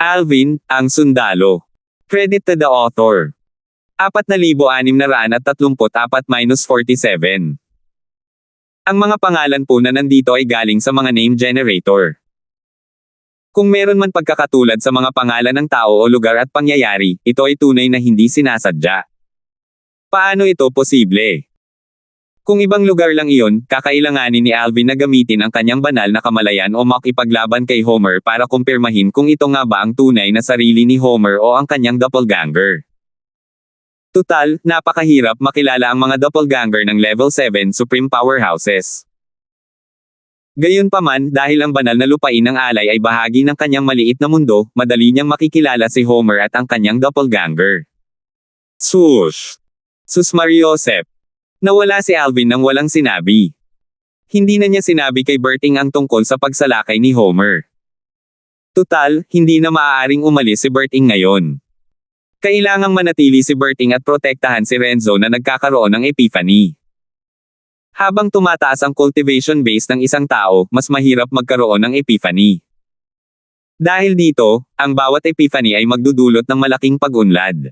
Alvin, ang sundalo. Credit to the author. 4,634-47. Ang mga pangalan po na nandito ay galing sa mga name generator. Kung meron man pagkakatulad sa mga pangalan ng tao o lugar at pangyayari, ito ay tunay na hindi sinasadya. Paano ito posible? Kung ibang lugar lang iyon, kakailanganin ni Alvin na gamitin ang kanyang banal na kamalayan o makipaglaban kay Homer para kumpirmahin kung ito nga ba ang tunay na sarili ni Homer o ang kanyang doppelganger. Tutal, napakahirap makilala ang mga doppelganger ng level 7 Supreme Powerhouses. Gayunpaman, dahil ang banal na lupain ng alay ay bahagi ng kanyang maliit na mundo, madali niyang makikilala si Homer at ang kanyang doppelganger. Sus Mariosep. Nawala si Alvin nang walang sinabi. Hindi na niya sinabi kay Berting ang tungkol sa pagsalakay ni Homer. Tutal, hindi na maaaring umalis si Berting ngayon. Kailangang manatili si Berting at protektahan si Renzo na nagkakaroon ng epiphany. Habang tumataas ang cultivation base ng isang tao, mas mahirap magkaroon ng epiphany. Dahil dito, ang bawat epiphany ay magdudulot ng malaking pag-unlad.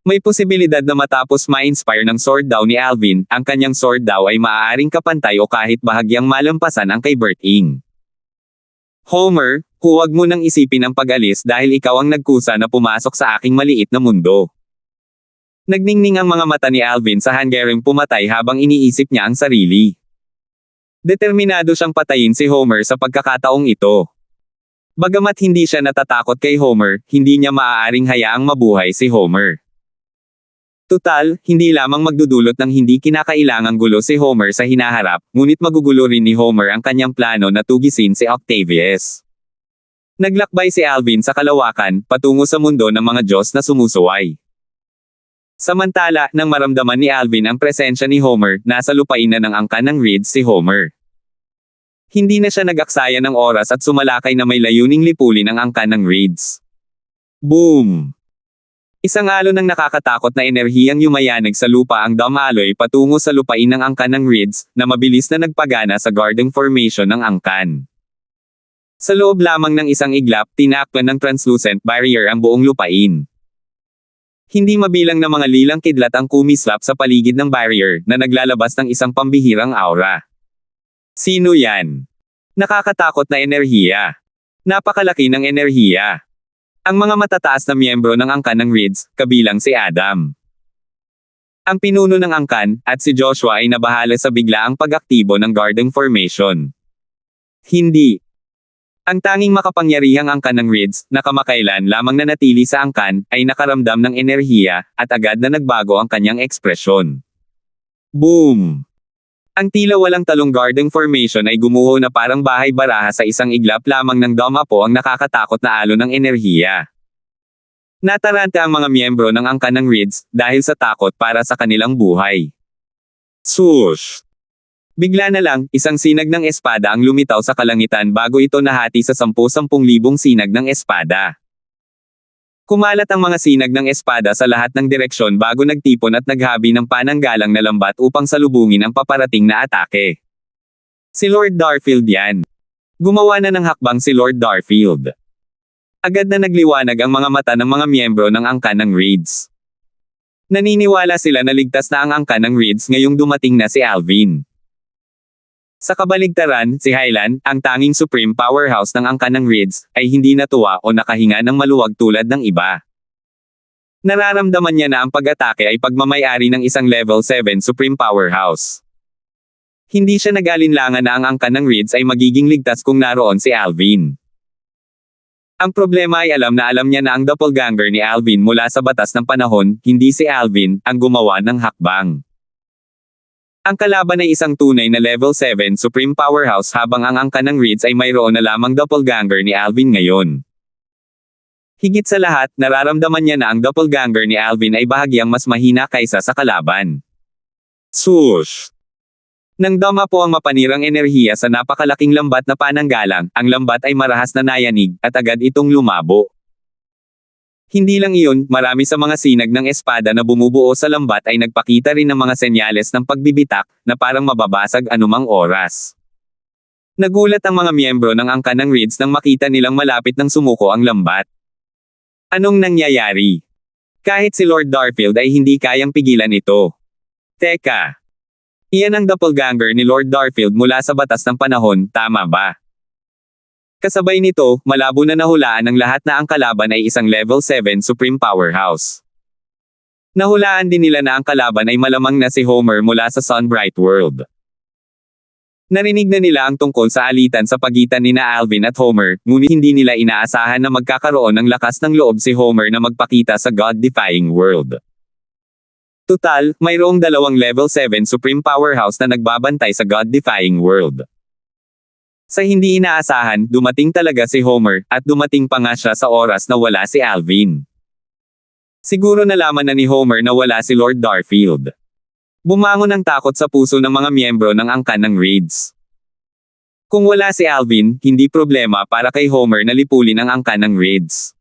May posibilidad na matapos ma-inspire ng sword daw ni Alvin, ang kanyang sword daw ay maaaring kapantay o kahit bahagyang malampasan ang kay Berting. Homer, huwag mo nang isipin ang pag-alis dahil ikaw ang nagkusa na pumasok sa aking maliit na mundo. Nagningning ang mga mata ni Alvin sa hanggaring pumatay habang iniisip niya ang sarili. Determinado siyang patayin si Homer sa pagkakataong ito. Bagamat hindi siya natatakot kay Homer, hindi niya maaaring hayaang mabuhay si Homer. Tutal, hindi lamang magdudulot ng hindi kinakailangang gulo si Homer sa hinaharap, ngunit magugulo rin ni Homer ang kanyang plano na tugisin si Octavius. Naglakbay si Alvin sa kalawakan, patungo sa mundo ng mga Diyos na sumusuway. Samantala, nang maramdaman ni Alvin ang presensya ni Homer, nasa lupain na ng angkan ng Reeds si Homer. Hindi na siya nag-aksaya ng oras at sumalakay na may layuning lipulin ang angkan ng Reeds. Boom! Isang alon ng nakakatakot na enerhiyang yumayanig sa lupa ang dumaloy patungo sa lupain ng angkan ng Reeds, na mabilis na nagpagana sa garden formation ng angkan. Sa loob lamang ng isang iglap, tinakpan ng translucent barrier ang buong lupain. Hindi mabilang na mga lilang kidlat ang kumislap sa paligid ng barrier, na naglalabas ng isang pambihirang aura. Sino yan? Nakakatakot na enerhiya. Napakalaki ng enerhiya. Ang mga matataas na miyembro ng angkan ng Reeds, kabilang si Adam, ang pinuno ng angkan, at si Joshua ay nabahala sa biglaang pag-aktibo ng garden formation. Hindi. Ang tanging makapangyarihang angkan ng Reeds, na kamakailan lamang nanatili sa angkan, ay nakaramdam ng enerhiya, at agad na nagbago ang kanyang ekspresyon. Boom! Ang tila walang talong garden formation ay gumuho na parang bahay baraha sa isang iglap lamang ng dumapo ang nakakatakot na alon ng enerhiya. Nataranta ang mga miyembro ng angkan ng Reeds, dahil sa takot para sa kanilang buhay. Swoosh! Bigla na lang, isang sinag ng espada ang lumitaw sa kalangitan bago ito nahati sa 10,000 sinag ng espada. Kumalat ang mga sinag ng espada sa lahat ng direksyon bago nagtipon at naghabi ng pananggalang na lambat upang salubungin ang paparating na atake. Si Lord Darfield yan. Gumawa na ng hakbang si Lord Darfield. Agad na nagliwanag ang mga mata ng mga miyembro ng angkan ng Reeds. Naniniwala sila na ligtas na ang angkan ng Reeds ngayong dumating na si Alvin. Sa kabaligtaran, si Hyland, ang tanging supreme powerhouse ng angkan ng Reeds, ay hindi natuwa o nakahinga ng maluwag tulad ng iba. Nararamdaman niya na ang pag-atake ay pagmamayari ng isang level 7 supreme powerhouse. Hindi siya nag-alinlangan na ang angkan ng Reeds ay magiging ligtas kung naroon si Alvin. Ang problema ay alam niya na ang doppelganger ni Alvin mula sa batas ng panahon, hindi si Alvin, ang gumawa ng hakbang. Ang kalaban ay isang tunay na level 7 supreme powerhouse habang ang angkan ng Reeds ay mayroon na lamang doppelganger ni Alvin ngayon. Higit sa lahat, nararamdaman niya na ang doppelganger ni Alvin ay bahagyang mas mahina kaysa sa kalaban. Swoosh! Nang dumapo ang mapanirang enerhiya sa napakalaking lambat na pananggalang, ang lambat ay marahas na nayanig, at agad itong lumabo. Hindi lang iyon, marami sa mga sinag ng espada na bumubuo sa lambat ay nagpakita rin ng mga senyales ng pagbibitak, na parang mababasag anumang oras. Nagulat ang mga miyembro ng angkan ng Reeds nang makita nilang malapit ng sumuko ang lambat. Anong nangyayari? Kahit si Lord Darfield ay hindi kayang pigilan ito. Teka. Iyan ang doppelganger ni Lord Darfield mula sa batas ng panahon, tama ba? Kasabay nito, malabo na nahulaan ng lahat na ang kalaban ay isang level 7 Supreme Powerhouse. Nahulaan din nila na ang kalaban ay malamang na si Homer mula sa Sunbright World. Narinig na nila ang tungkol sa alitan sa pagitan nina Alvin at Homer, ngunit hindi nila inaasahan na magkakaroon ng lakas ng loob si Homer na magpakita sa God-defying world. Tutal, mayroong dalawang level 7 Supreme Powerhouse na nagbabantay sa God-defying world. Sa hindi inaasahan, dumating talaga si Homer, at dumating pa nga siya sa oras na wala si Alvin. Siguro nalaman na ni Homer na wala si Lord Darfield. Bumangon ang takot sa puso ng mga miyembro ng angkan ng Reeds. Kung wala si Alvin, hindi problema para kay Homer na lipulin ang angkan ng Reeds.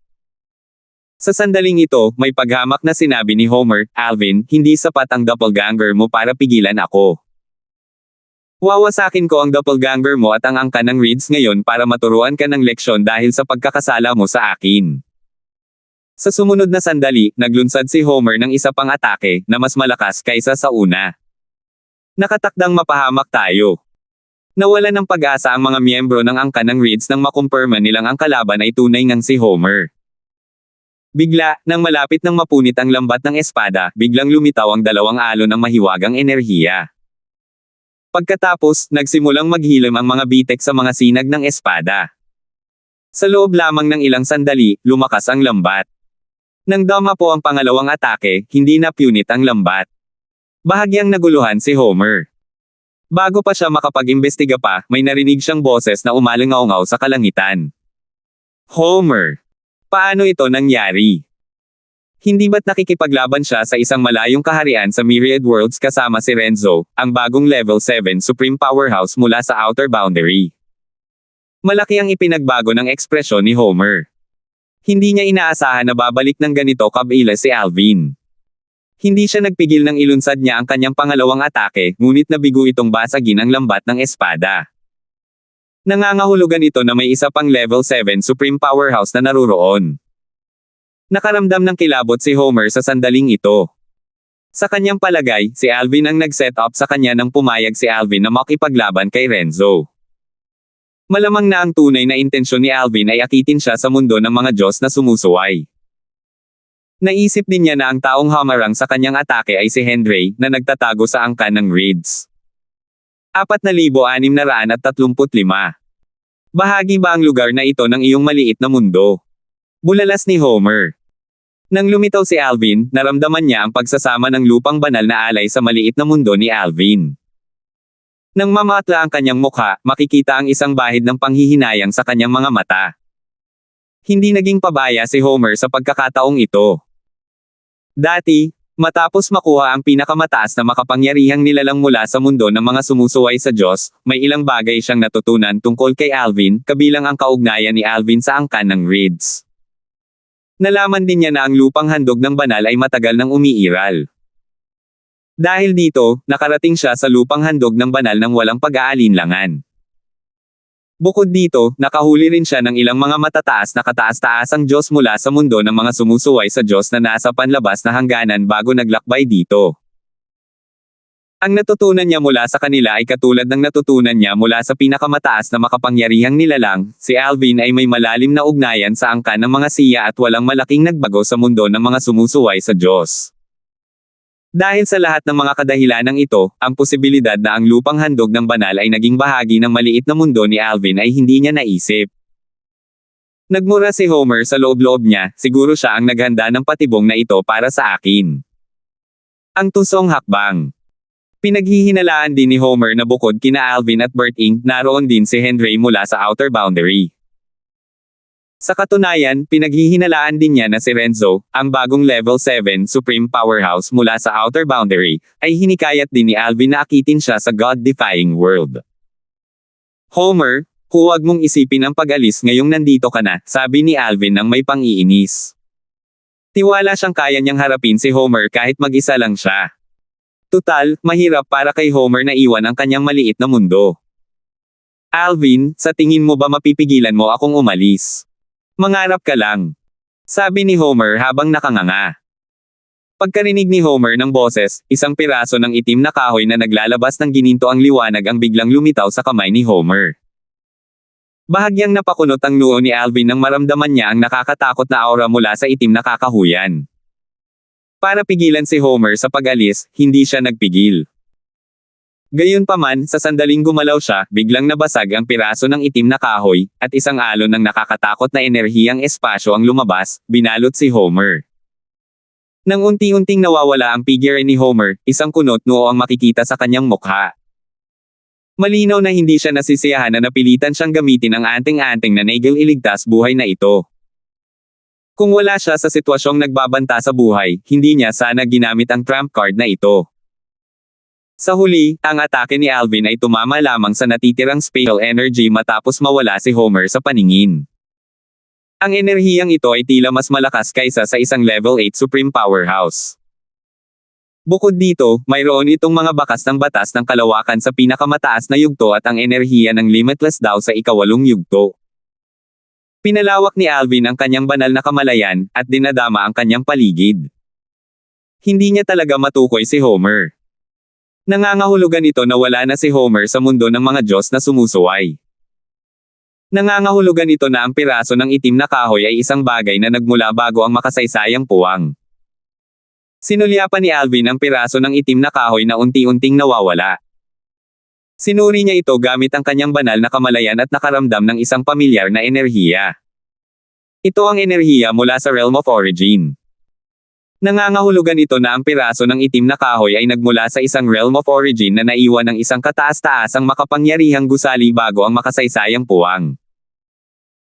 Sa sandaling ito, may paghamak na sinabi ni Homer, "Alvin, hindi sapat ang doppelganger mo para pigilan ako. Wawasakin ko ang doppelganger mo at ang angkan ng Reeds ngayon para maturuan ka ng leksyon dahil sa pagkakasala mo sa akin." Sa sumunod na sandali, naglunsad si Homer ng isa pang atake, na mas malakas kaysa sa una. Nakatakdang mapahamak tayo. Nawalan ng pag-asa ang mga miyembro ng angkan ng Reeds nang makumpirma nilang ang kalaban ay tunay ngang si Homer. Bigla, nang malapit nang mapunit ang lambat ng espada, biglang lumitaw ang dalawang alon ng mahiwagang enerhiya. Pagkatapos, nagsimulang maghilom ang mga bitek sa mga sinag ng espada. Sa loob lamang ng ilang sandali, lumakas ang lambat. Nang dama po ang pangalawang atake, hindi na punit ang lambat. Bahagyang naguluhan si Homer. Bago pa siya makapag-imbestiga pa, may narinig siyang boses na umalingaw-ngaw sa kalangitan. Homer! Paano ito nangyari? Hindi ba't nakikipaglaban siya sa isang malayong kaharian sa Myriad Worlds kasama si Renzo, ang bagong level 7 Supreme Powerhouse mula sa Outer Boundary? Malaki ang ipinagbago ng ekspresyon ni Homer. Hindi niya inaasahan na babalik ng ganito kabila si Alvin. Hindi siya nagpigil nang ilunsad niya ang kanyang pangalawang atake, ngunit nabigo itong basagin ang lambat ng espada. Nangangahulugan ito na may isa pang level 7 Supreme Powerhouse na naruroon. Nakaramdam ng kilabot si Homer sa sandaling ito. Sa kanyang palagay, si Alvin ang nag-set up sa kanya nang pumayag si Alvin na makipaglaban kay Renzo. Malamang na ang tunay na intensyon ni Alvin ay akitin siya sa mundo ng mga Diyos na sumusuway. Naisip din niya na ang taong hamarang sa kanyang atake ay si Henry, na nagtatago sa angkan ng Reeds. 4,635. Bahagi ba ang lugar na ito ng iyong maliit na mundo? Bulalas ni Homer. Nang lumitaw si Alvin, naramdaman niya ang pagsasama ng lupang banal na alay sa maliit na mundo ni Alvin. Nang mamatla ang kanyang mukha, makikita ang isang bahid ng panghihinayang sa kanyang mga mata. Hindi naging pabaya si Homer sa pagkakataong ito. Dati, matapos makuha ang pinakamataas na makapangyarihang nilalang mula sa mundo ng mga sumusuway sa Diyos, may ilang bagay siyang natutunan tungkol kay Alvin, kabilang ang kaugnayan ni Alvin sa angkan ng Reeds. Nalaman din niya na ang lupang handog ng banal ay matagal nang umiiral. Dahil dito, nakarating siya sa lupang handog ng banal nang walang pag-aalinlangan. Bukod dito, nakahuli rin siya ng ilang mga matataas na kataas-taasang Diyos mula sa mundo ng mga sumusuway sa Diyos na nasa panlabas na hangganan bago naglakbay dito. Ang natutunan niya mula sa kanila ay katulad ng natutunan niya mula sa pinakamataas na makapangyarihang nilalang, si Alvin ay may malalim na ugnayan sa angkan ng mga siya at walang malaking nagbago sa mundo ng mga sumusuway sa Diyos. Dahil sa lahat ng mga kadahilanang ito, ang posibilidad na ang lupang handog ng banal ay naging bahagi ng maliit na mundo ni Alvin ay hindi niya naisip. Nagmura si Homer sa loob-loob niya, siguro siya ang naghanda ng patibong na ito para sa akin. Ang tusong hakbang. Pinaghihinalaan din ni Homer na bukod kina Alvin at Bert Inc., naroon din si Henry mula sa Outer Boundary. Sa katunayan, pinaghihinalaan din niya na si Renzo, ang bagong level 7 Supreme Powerhouse mula sa Outer Boundary, ay hinikayat din ni Alvin na akitin siya sa God-defying world. Homer, huwag mong isipin ang pag-alis ngayong nandito ka na, sabi ni Alvin nang may pang-iinis. Tiwala siyang kaya niyang harapin si Homer kahit mag-isa lang siya. Tutal, mahirap para kay Homer na iwan ang kanyang maliit na mundo. Alvin, sa tingin mo ba mapipigilan mo akong umalis? Mangarap ka lang. Sabi ni Homer habang nakanganga. Pagkarinig ni Homer ng boses, isang piraso ng itim na kahoy na naglalabas ng gininto ang liwanag ang biglang lumitaw sa kamay ni Homer. Bahagyang napakunot ang noo ni Alvin nang maramdaman niya ang nakakatakot na aura mula sa itim na kakahuyan. Para pigilan si Homer sa pag-alis, hindi siya nagpigil. Gayunpaman, sa sandaling gumalaw siya, biglang nabasag ang piraso ng itim na kahoy, at isang alon ng nakakatakot na enerhiyang espasyo ang lumabas, binalot si Homer. Nang unti-unting nawawala ang figure ni Homer, isang kunot noo ang makikita sa kanyang mukha. Malinaw na hindi siya nasisiyahan na napilitan siyang gamitin ang anting-anting na nagel iligtas buhay na ito. Kung wala siya sa sitwasyong nagbabanta sa buhay, hindi niya sana ginamit ang trump card na ito. Sa huli, ang atake ni Alvin ay tumama lamang sa natitirang spatial energy matapos mawala si Homer sa paningin. Ang enerhiyang ito ay tila mas malakas kaysa sa isang level 8 supreme powerhouse. Bukod dito, mayroon itong mga bakas ng batas ng kalawakan sa pinakamataas na yugto at ang enerhiya ng limitless daw sa ikawalong yugto. Pinalawak ni Alvin ang kanyang banal na kamalayan, at dinadama ang kanyang paligid. Hindi niya talaga matukoy si Homer. Nangangahulugan ito na wala na si Homer sa mundo ng mga Diyos na sumusuway. Nangangahulugan ito na ang piraso ng itim na kahoy ay isang bagay na nagmula bago ang makasaysayang puwang. Sinulyapan ni Alvin ang piraso ng itim na kahoy na unti-unting nawawala. Sinuri niya ito gamit ang kanyang banal na kamalayan at nakaramdam ng isang pamilyar na enerhiya. Ito ang enerhiya mula sa Realm of Origin. Nangangahulugan ito na ang piraso ng itim na kahoy ay nagmula sa isang Realm of Origin na naiwan ng isang kataas-taasang makapangyarihang gusali bago ang makasaysayang puwang.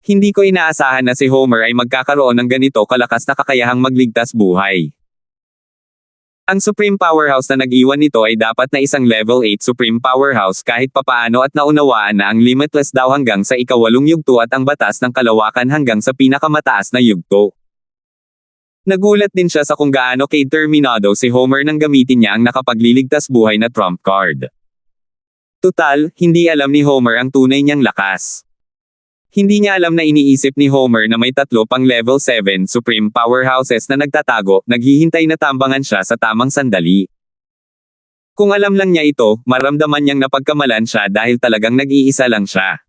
Hindi ko inaasahan na si Homer ay magkakaroon ng ganito kalakas na kakayahang magligtas buhay. Ang Supreme Powerhouse na nag-iwan nito ay dapat na isang level 8 Supreme Powerhouse kahit papaano at naunawaan na ang limitless daw hanggang sa ikawalong yugto at ang batas ng kalawakan hanggang sa pinakamataas na yugto. Nagulat din siya sa kung gaano determinado si Homer nang gamitin niya ang nakapagliligtas buhay na trump card. Tutal, hindi alam ni Homer ang tunay niyang lakas. Hindi niya alam na iniisip ni Homer na may 3 pang level 7 Supreme Powerhouses na nagtatago, naghihintay na tambangan siya sa tamang sandali. Kung alam lang niya ito, maramdaman niyang napagkamalan siya dahil talagang nag-iisa lang siya.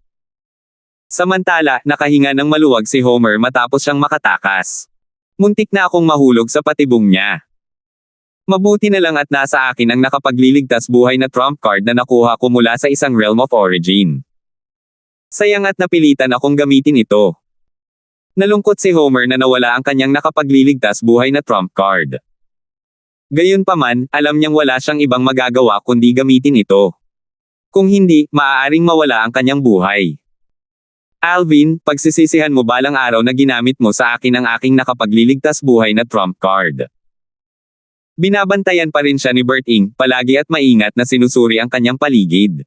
Samantala, nakahinga ng maluwag si Homer matapos siyang makatakas. Muntik na akong mahulog sa patibong niya. Mabuti na lang at nasa akin ang nakapagliligtas buhay na trump card na nakuha ko mula sa isang Realm of Origin. Sayang at napilitan akong gamitin ito. Nalungkot si Homer na nawala ang kanyang nakapagliligtas buhay na trump card. Gayunpaman, alam niyang wala siyang ibang magagawa kundi gamitin ito. Kung hindi, maaaring mawala ang kanyang buhay. Alvin, pagsisisihan mo balang araw na ginamit mo sa akin ang aking nakapagliligtas buhay na trump card. Binabantayan pa rin siya ni Berting, palagi at maingat na sinusuri ang kanyang paligid.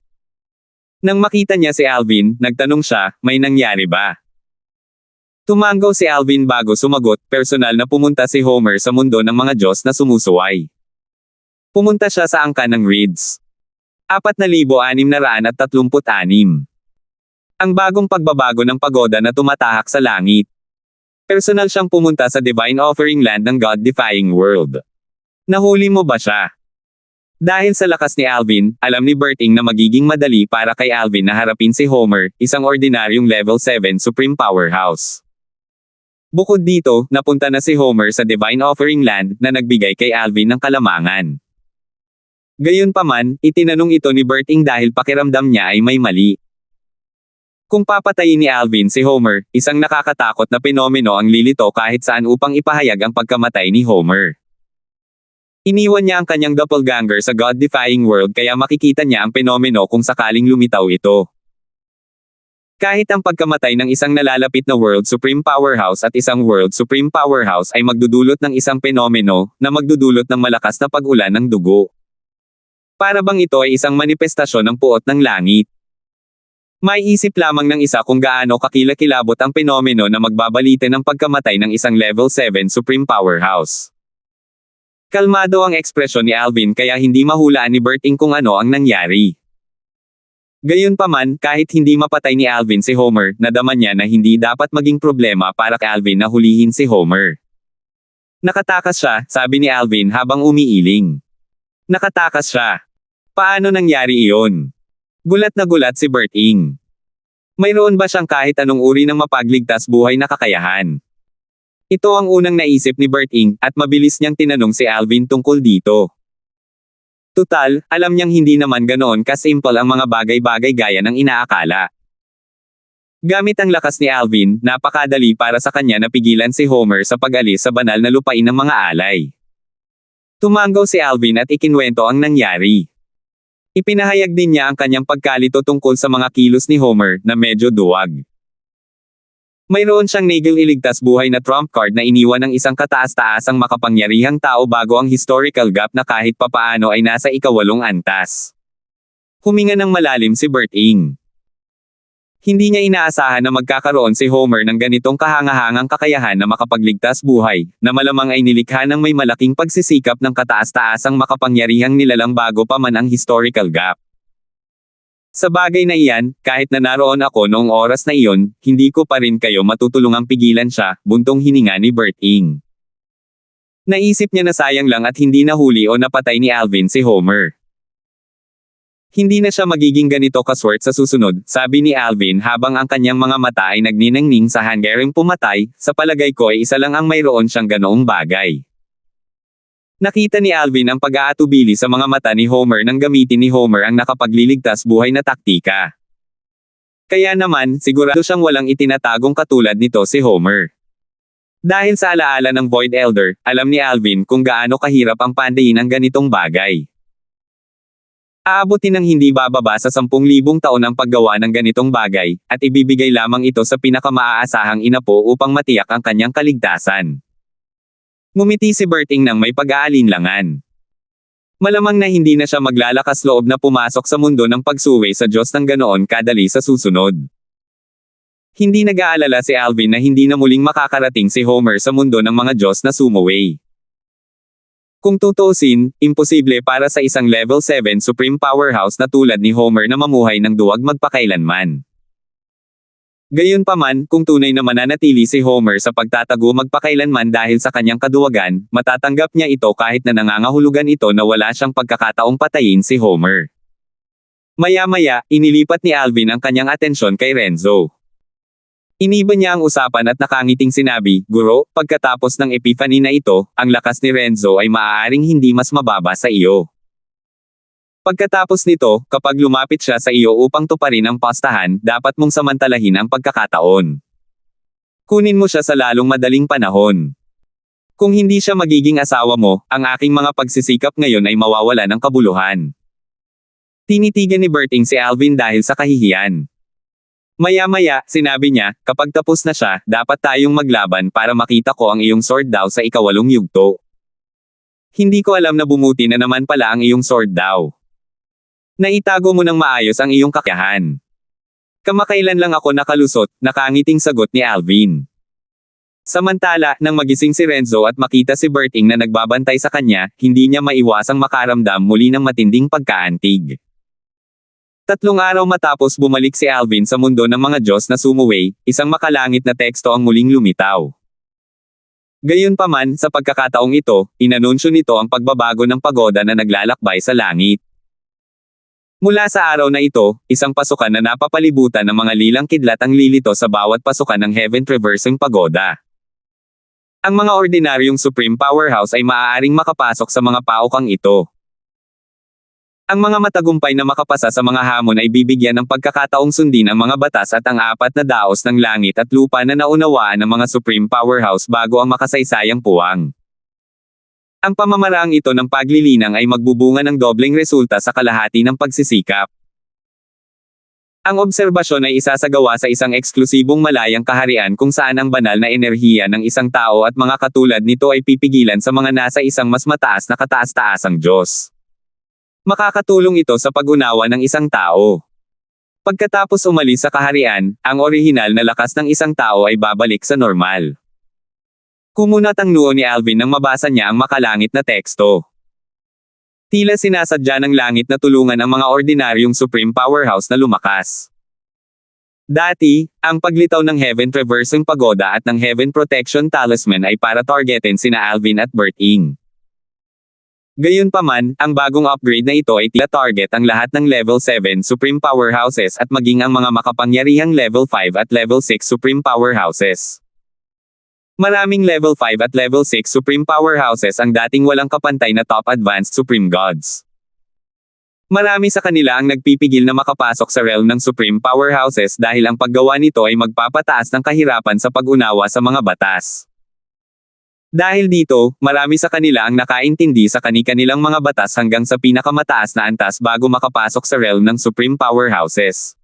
Nang makita niya si Alvin, nagtanong siya, may nangyari ba? Tumango si Alvin bago sumagot, personal na pumunta si Homer sa mundo ng mga Diyos na sumusuway. Pumunta siya sa angkan ng Reeds. 4,636. Ang bagong pagbabago ng pagoda na tumatahak sa langit. Personal siyang pumunta sa Divine Offering Land ng God-defying world. Nahuli mo ba siya? Dahil sa lakas ni Alvin, alam ni Berting na magiging madali para kay Alvin na harapin si Homer, isang ordinaryong level 7 Supreme Powerhouse. Bukod dito, napunta na si Homer sa Divine Offering Land na nagbigay kay Alvin ng kalamangan. Gayunpaman, itinanong ito ni Berting dahil pakiramdam niya ay may mali. Kung papatayin ni Alvin si Homer, isang nakakatakot na penomeno ang lilito kahit saan upang ipahayag ang pagkamatay ni Homer. Iniwan niya ang kanyang doppelganger sa God-defying world kaya makikita niya ang penomeno kung sakaling lumitaw ito. Kahit ang pagkamatay ng isang nalalapit na World Supreme Powerhouse at isang World Supreme Powerhouse ay magdudulot ng isang penomeno na magdudulot ng malakas na pag-ulan ng dugo. Para bang ito ay isang manifestasyon ng puot ng langit. May isip lamang ng isa kung gaano kakilakilabot ang penomeno na magbabalite ng pagkamatay ng isang level 7 Supreme Powerhouse. Kalmado ang ekspresyon ni Alvin kaya hindi mahulaan ni Berting kung ano ang nangyari. Gayunpaman, kahit hindi mapatay ni Alvin si Homer, nadama niya na hindi dapat maging problema para kay Alvin na hulihin si Homer. Nakatakas siya, sabi ni Alvin habang umiiling. Nakatakas siya. Paano nangyari iyon? Gulat na gulat si Berting. Mayroon ba siyang kahit anong uri ng mapagligtas buhay na kakayahan? Ito ang unang naisip ni Berting, at mabilis niyang tinanong si Alvin tungkol dito. Tutal, alam niyang hindi naman ganoon kasimple ang mga bagay-bagay gaya ng inaakala. Gamit ang lakas ni Alvin, napakadali para sa kanya na pigilan si Homer sa pag-alis sa banal na lupain ng mga alay. Tumanggaw si Alvin at ikinwento ang nangyari. Ipinahayag din niya ang kanyang pagkalito tungkol sa mga kilos ni Homer, na medyo duwag. Mayroon siyang naging iligtas buhay na trump card na iniwan ng isang kataas-taasang makapangyarihang tao bago ang historical gap na kahit papaano ay nasa ika-8 antas. Huminga ng malalim si Berting. Hindi niya inaasahan na magkakaroon si Homer ng ganitong kahangahangang kakayahan na makapagligtas buhay, na malamang ay nilikha ng may malaking pagsisikap ng kataas-taasang makapangyarihang nilalang bago pa man ang historical gap. Sa bagay na iyan, kahit na naroon ako noong oras na iyon, hindi ko pa rin kayo matutulungang pigilan siya, buntong hininga ni Berting. Naisip niya na sayang lang at hindi nahuli o napatay ni Alvin si Homer. Hindi na siya magiging ganito kaswert sa susunod, sabi ni Alvin habang ang kanyang mga mata ay nagniningning sa hanggaring pumatay, sa palagay ko ay isa lang ang mayroon siyang ganoong bagay. Nakita ni Alvin ang pag-aatubili sa mga mata ni Homer nang gamitin ni Homer ang nakapagliligtas buhay na taktika. Kaya naman, sigurado siyang walang itinatagong katulad nito si Homer. Dahil sa alaala ng Void Elder, alam ni Alvin kung gaano kahirap ang pandayin ang ganitong bagay. Aabutin ng hindi bababa sa 10,000 taon ang paggawa ng ganitong bagay, at ibibigay lamang ito sa pinakamaasahang inapo upang matiyak ang kanyang kaligtasan. Ngumiti si Berting nang may pag-aalinlangan. Malamang na hindi na siya maglalakas loob na pumasok sa mundo ng pagsuway sa Diyos ng ganoon kadali sa susunod. Hindi nag-aalala si Alvin na hindi na muling makakarating si Homer sa mundo ng mga Diyos na sumaway. Kung tutuusin, imposible para sa isang level 7 supreme powerhouse na tulad ni Homer na mamuhay ng duwag magpakailanman. Gayunpaman, kung tunay na mananatili si Homer sa pagtatago magpakailanman dahil sa kanyang kaduwagan, matatanggap niya ito kahit na nangangahulugan ito na wala siyang pagkakataong patayin si Homer. Maya-maya, inilipat ni Alvin ang kanyang atensyon kay Renzo. Iniba niya ang usapan at nakangiting sinabi, "Guro, pagkatapos ng epiphany na ito, ang lakas ni Renzo ay maaaring hindi mas mababa sa iyo. Pagkatapos nito, kapag lumapit siya sa iyo upang tuparin ang pastahan, dapat mong samantalahin ang pagkakataon. Kunin mo siya sa lalong madaling panahon. Kung hindi siya magiging asawa mo, ang aking mga pagsisikap ngayon ay mawawala ng kabuluhan." Tinitigan ni Berting si Alvin dahil sa kahihiyan. Maya-maya, sinabi niya, "Kapag tapos na siya, dapat tayong maglaban para makita ko ang iyong sword daw sa ika-8 yugto. Hindi ko alam na bumuti na naman pala ang iyong sword daw. Naitago mo ng maayos ang iyong kakayahan." "Kamakailan lang ako nakalusot," nakangiting sagot ni Alvin. Samantala, nang magising si Renzo at makita si Berting na nagbabantay sa kanya, hindi niya maiwasang makaramdam muli ng matinding pagkaantig. 3 araw matapos bumalik si Alvin sa mundo ng mga Diyos na sumuway, isang makalangit na teksto ang muling lumitaw. Gayunpaman, sa pagkakataong ito, inanunsyo nito ang pagbabago ng pagoda na naglalakbay sa langit. Mula sa araw na ito, isang pasukan na napapalibutan ng mga lilang kidlat ang lilito sa bawat pasukan ng Heaven Traversing Pagoda. Ang mga ordinaryong Supreme Powerhouse ay maaaring makapasok sa mga paokang ito. Ang mga matagumpay na makapasa sa mga hamon ay bibigyan ng pagkakataong sundin ang mga batas at ang 4 na daos ng langit at lupa na naunawaan ng mga Supreme Powerhouse bago ang makasaysayang puwang. Ang pamamaraang ito ng paglilinang ay magbubunga ng dobleng resulta sa kalahati ng pagsisikap. Ang obserbasyon ay isasagawa sa isang eksklusibong malayang kaharian kung saan ang banal na enerhiya ng isang tao at mga katulad nito ay pipigilan sa mga nasa isang mas mataas na kataas-taasang Diyos. Makakatulong ito sa pag-unawa ng isang tao. Pagkatapos umalis sa kaharian, ang orihinal na lakas ng isang tao ay babalik sa normal. Kumunat ang noo ni Alvin nang mabasa niya ang makalangit na teksto. Tila sinasadya ng langit na tulungan ang mga ordinaryong Supreme Powerhouse na lumakas. Dati, ang paglitaw ng Heaven Traversing Pagoda at ng Heaven Protection Talisman ay para targetin sina Alvin at Bert-Ing. Gayunpaman, ang bagong upgrade na ito ay tila target ang lahat ng Level 7 Supreme Powerhouses at maging ang mga makapangyarihang Level 5 at Level 6 Supreme Powerhouses. Maraming Level 5 at Level 6 Supreme Powerhouses ang dating walang kapantay na top advanced Supreme Gods. Marami sa kanila ang nagpipigil na makapasok sa realm ng Supreme Powerhouses dahil ang paggawa nito ay magpapataas ng kahirapan sa pag-unawa sa mga batas. Dahil dito, marami sa kanila ang nakaintindi sa kani-kanilang mga batas hanggang sa pinakamataas na antas bago makapasok sa realm ng Supreme Powerhouses.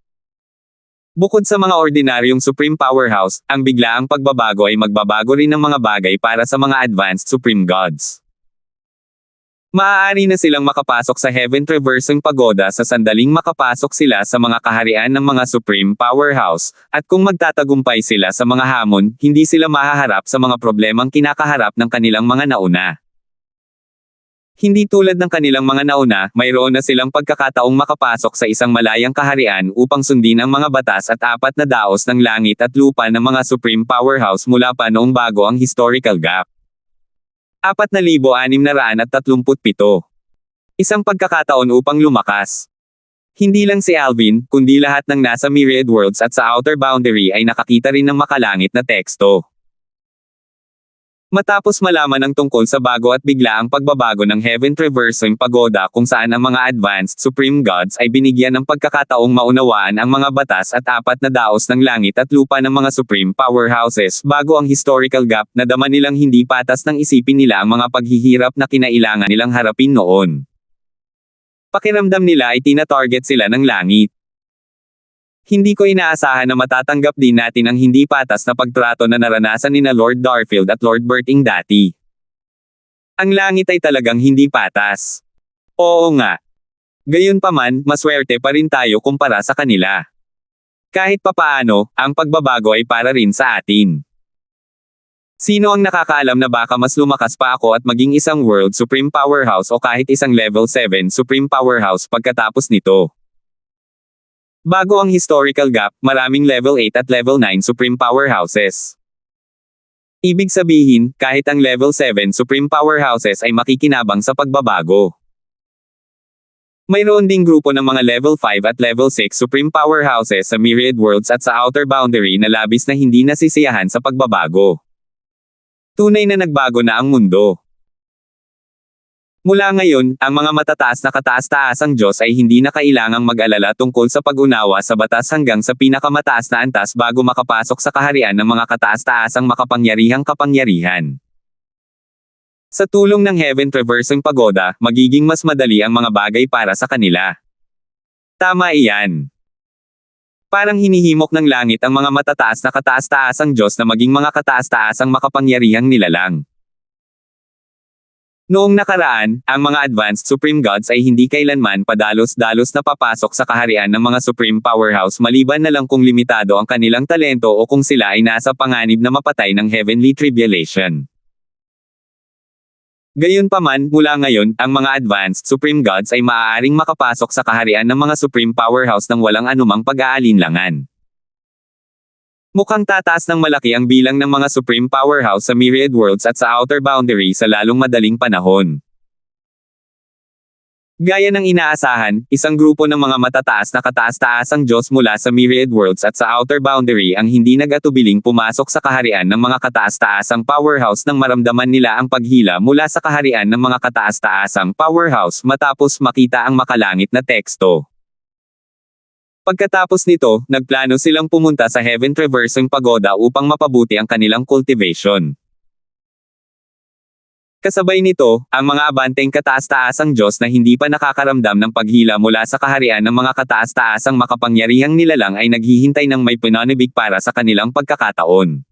Bukod sa mga ordinaryong Supreme Powerhouse, ang biglaang pagbabago ay magbabago rin ng mga bagay para sa mga advanced Supreme Gods. Maaari na silang makapasok sa Heaven Traversing Pagoda sa sandaling makapasok sila sa mga kaharian ng mga Supreme Powerhouse, at kung magtatagumpay sila sa mga hamon, hindi sila mahaharap sa mga problemang kinakaharap ng kanilang mga nauna. Hindi tulad ng kanilang mga nauna, mayroon na silang pagkakataong makapasok sa isang malayang kaharian upang sundin ang mga batas at apat na daos ng langit at lupa ng mga Supreme Powerhouse mula pa noong bago ang historical gap. 4,637. Isang pagkakataon upang lumakas. Hindi lang si Alvin, kundi lahat ng nasa Myriad Worlds at sa Outer Boundary ay nakakita rin ng makalangit na teksto. Matapos malaman ang tungkol sa bago at biglaang pagbabago ng Heaven Traversing Pagoda kung saan ang mga advanced Supreme Gods ay binigyan ng pagkakataong maunawaan ang mga batas at apat na daos ng langit at lupa ng mga Supreme Powerhouses bago ang historical gap, nadama nilang hindi patas ng isipin nila ang mga paghihirap na kinailangan nilang harapin noon. Pakiramdam nila ay tina-target sila ng langit. Hindi ko inaasahan na matatanggap din natin ang hindi patas na pagtrato na naranasan nina Lord Darfield at Lord Bert-Ing dati. Ang langit ay talagang hindi patas. Oo nga. Gayunpaman, maswerte pa rin tayo kumpara sa kanila. Kahit papaano, ang pagbabago ay para rin sa atin. Sino ang nakakaalam na baka mas lumakas pa ako at maging isang World Supreme Powerhouse o kahit isang Level 7 Supreme Powerhouse pagkatapos nito? Bago ang historical gap, maraming Level 8 at Level 9 Supreme Powerhouses. Ibig sabihin, kahit ang Level 7 Supreme Powerhouses ay makikinabang sa pagbabago. Mayroon ding grupo ng mga Level 5 at Level 6 Supreme Powerhouses sa Myriad Worlds at sa Outer Boundary na labis na hindi nasisiyahan sa pagbabago. Tunay na nagbago na ang mundo. Mula ngayon, ang mga matataas na kataas-taasang Diyos ay hindi na kailangang mag-alala tungkol sa pag-unawa sa batas hanggang sa pinakamataas na antas bago makapasok sa kaharian ng mga kataas-taasang makapangyarihang kapangyarihan. Sa tulong ng Heaven Traversing Pagoda, magiging mas madali ang mga bagay para sa kanila. Tama iyan. Parang hinihimok ng langit ang mga matataas na kataas-taasang Diyos na maging mga kataas-taasang makapangyarihang nilalang. Noong nakaraan, ang mga advanced Supreme Gods ay hindi kailanman padalos-dalos na papasok sa kaharian ng mga Supreme Powerhouse maliban na lang kung limitado ang kanilang talento o kung sila ay nasa panganib na mapatay ng Heavenly Tribulation. Gayunpaman, mula ngayon, ang mga advanced Supreme Gods ay maaaring makapasok sa kaharian ng mga Supreme Powerhouse nang walang anumang pag-aalinlangan. Mukhang tataas ng malaki ang bilang ng mga Supreme Powerhouse sa Myriad Worlds at sa Outer Boundary sa lalong madaling panahon. Gaya ng inaasahan, isang grupo ng mga matataas na kataas-taasang Diyos mula sa Myriad Worlds at sa Outer Boundary ang hindi nag-atubiling pumasok sa kaharian ng mga kataas-taasang powerhouse nang maramdaman nila ang paghila mula sa kaharian ng mga kataas-taasang powerhouse matapos makita ang makalangit na teksto. Pagkatapos nito, nagplano silang pumunta sa Heaven Traversing Pagoda upang mapabuti ang kanilang cultivation. Kasabay nito, ang mga abanteng kataas-taasang Diyos na hindi pa nakakaramdam ng paghila mula sa kaharian ng mga kataas-taasang makapangyarihang nilalang ay naghihintay ng may pananibik para sa kanilang pagkakataon.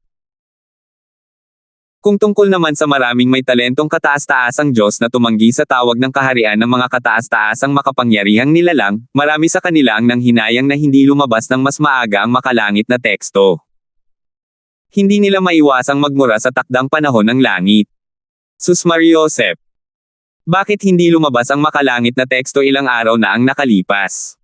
Kung tungkol naman sa maraming may talentong kataas-taasang Diyos na tumanggi sa tawag ng kaharian ng mga kataas-taasang makapangyarihang nilalang, marami sa kanila ang nanghinayang na hindi lumabas ng mas maaga ang makalangit na teksto. Hindi nila maiwasang magmura sa takdang panahon ng langit. Sus Mariosep. Bakit hindi lumabas ang makalangit na teksto ilang araw na ang nakalipas?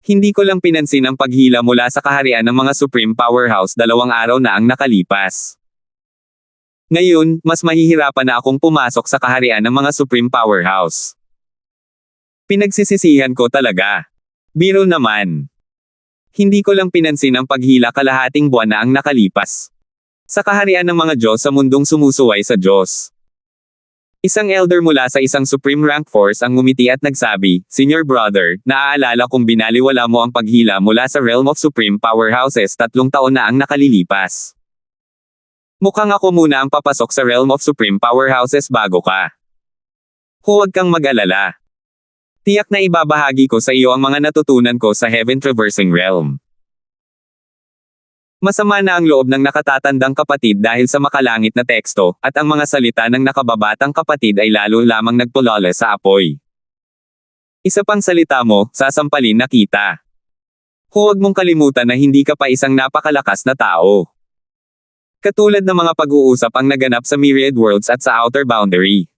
Hindi ko lang pinansin ang paghila mula sa kaharian ng mga Supreme Powerhouse 2 araw na ang nakalipas. Ngayon, mas mahihirapan na akong pumasok sa kaharian ng mga Supreme Powerhouse. Pinagsisisihan ko talaga. Biro naman. Hindi ko lang pinansin ang paghila kalahating buwan na ang nakalipas. Sa kaharian ng mga Diyos sa mundong sumusuway sa Diyos. Isang elder mula sa isang Supreme Rank Force ang ngumiti at nagsabi, Senior Brother, naaalala kong binaliwala mo ang paghila mula sa Realm of Supreme Powerhouses 3 taon na ang nakalilipas. Mukhang ako muna ang papasok sa Realm of Supreme Powerhouses bago ka. Huwag kang mag-alala. Tiyak na ibabahagi ko sa iyo ang mga natutunan ko sa Heaven Traversing Realm. Masama na ang loob ng nakatatandang kapatid dahil sa makalangit na teksto, at ang mga salita ng nakababatang kapatid ay lalo lamang nagpulala sa apoy. Isa pang salita mo, sasampalin na kita. Huwag mong kalimutan na hindi ka pa isang napakalakas na tao. Katulad ng mga pag-uusap ang naganap sa Myriad Worlds at sa Outer Boundary.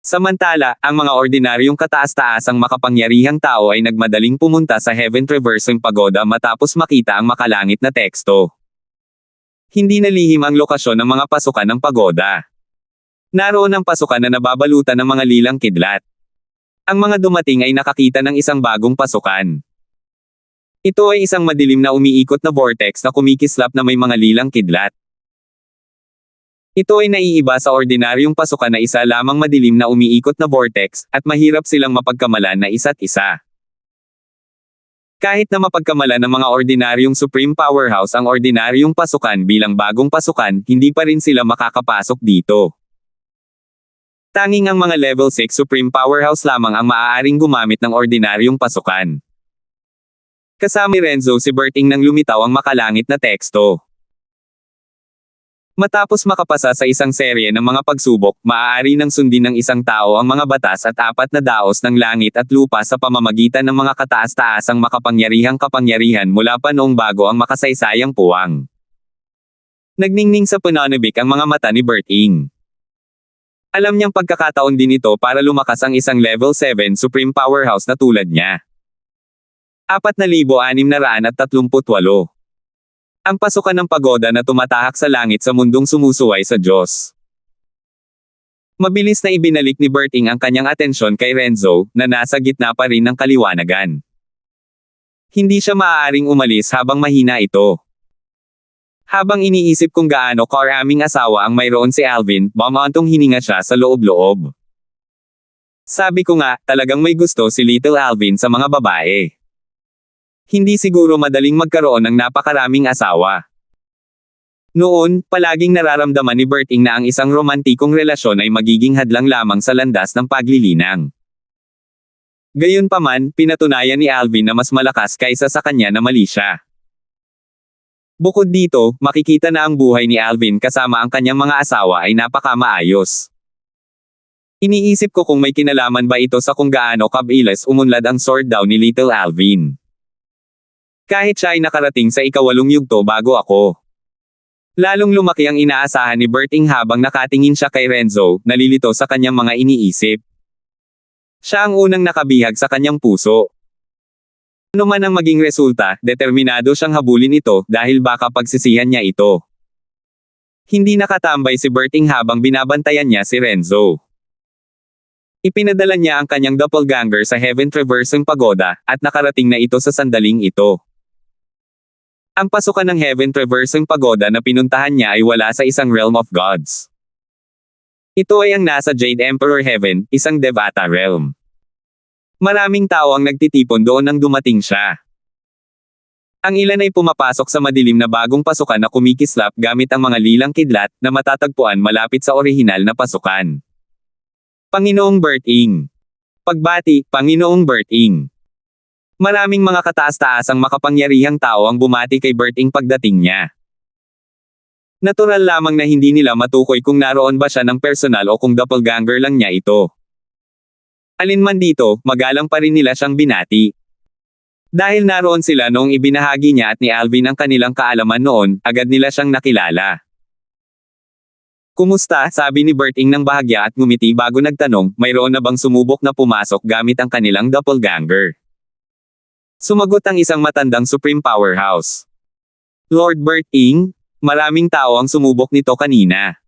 Samantala, ang mga ordinaryong kataas-taasang makapangyarihang tao ay nagmadaling pumunta sa Heaven Traversing Pagoda matapos makita ang makalangit na teksto. Hindi nalihim ang lokasyon ng mga pasukan ng pagoda. Naroon ang pasukan na nababalutan ng mga lilang kidlat. Ang mga dumating ay nakakita ng isang bagong pasukan. Ito ay isang madilim na umiikot na vortex na kumikislap na may mga lilang kidlat. Ito ay naiiba sa ordinaryong pasukan na isa lamang madilim na umiikot na vortex, at mahirap silang mapagkamalan na isa't isa. Kahit na mapagkamalan ng mga ordinaryong Supreme Powerhouse ang ordinaryong pasukan bilang bagong pasukan, hindi pa rin sila makakapasok dito. Tanging ang mga Level 6 Supreme Powerhouse lamang ang maaaring gumamit ng ordinaryong pasukan. Kasama Renzo si Berting nang lumitaw ang makalangit na teksto. Matapos makapasa sa isang serye ng mga pagsubok, maaari nang sundin ng isang tao ang mga batas at 4 na daos ng langit at lupa sa pamamagitan ng mga kataas-taasang makapangyarihang kapangyarihan mula pa noong bago ang makasaysayang puwang. Nagningning sa pananabik ang mga mata ni Berting. Alam niyang pagkakataon din ito para lumakas ang isang Level 7 Supreme Powerhouse na tulad niya. 4,638. Ang pasukan ng pagoda na tumatahak sa langit sa mundong sumusuway sa Diyos. Mabilis na ibinalik ni Berting ang kanyang atensyon kay Renzo, na nasa gitna pa rin ng kaliwanagan. Hindi siya maaaring umalis habang mahina ito. Habang iniisip kung gaano karaming asawa ang mayroon si Alvin, bumantong hininga siya sa loob-loob. Sabi ko nga, talagang may gusto si Little Alvin sa mga babae. Hindi siguro madaling magkaroon ng napakaraming asawa. Noon, palaging nararamdaman ni Berting na ang isang romantikong relasyon ay magiging hadlang lamang sa landas ng paglilinang. Gayunpaman, pinatunayan ni Alvin na mas malakas kaysa sa kanya na mali siya. Bukod dito, makikita na ang buhay ni Alvin kasama ang kanyang mga asawa ay napakamaayos. Iniisip ko kung may kinalaman ba ito sa kung gaano kabilis umunlad ang sword daw ni Little Alvin. Kahit siya ay nakarating sa ika-8 yugto bago ako. Lalong lumaki ang inaasahan ni Berting habang nakatingin siya kay Renzo, nalilito sa kanyang mga iniisip. Siya ang unang nakabihag sa kanyang puso. Ano man ang maging resulta, determinado siyang habulin ito dahil baka pagsisihan niya ito. Hindi nakatambay si Berting habang binabantayan niya si Renzo. Ipinadala niya ang kanyang doppelganger sa Heaven Traversing Pagoda, at nakarating na ito sa sandaling ito. Ang pasukan ng Heaven Traversing Pagoda na pinuntahan niya ay wala sa isang Realm of Gods. Ito ay ang nasa Jade Emperor Heaven, isang Devata realm. Maraming tao ang nagtitipon doon nang dumating siya. Ang ilan ay pumapasok sa madilim na bagong pasukan na kumikislap gamit ang mga lilang kidlat na matatagpuan malapit sa orihinal na pasukan. Panginoong Berting. Pagbati, Panginoong Berting. Maraming mga kataas-taasang makapangyarihang tao ang bumati kay Berting pagdating niya. Natural lamang na hindi nila matukoy kung naroon ba siya ng personal o kung doppelganger lang niya ito. Alinman dito, magalang pa rin nila siyang binati. Dahil naroon sila noong ibinahagi niya at ni Alvin ang kanilang kaalaman noon, agad nila siyang nakilala. Kumusta? Sabi ni Berting ng bahagya at ngumiti bago nagtanong, mayroon na bang sumubok na pumasok gamit ang kanilang doppelganger? Sumagot ang isang matandang Supreme Powerhouse. Lord Berting, maraming tao ang sumubok nito kanina.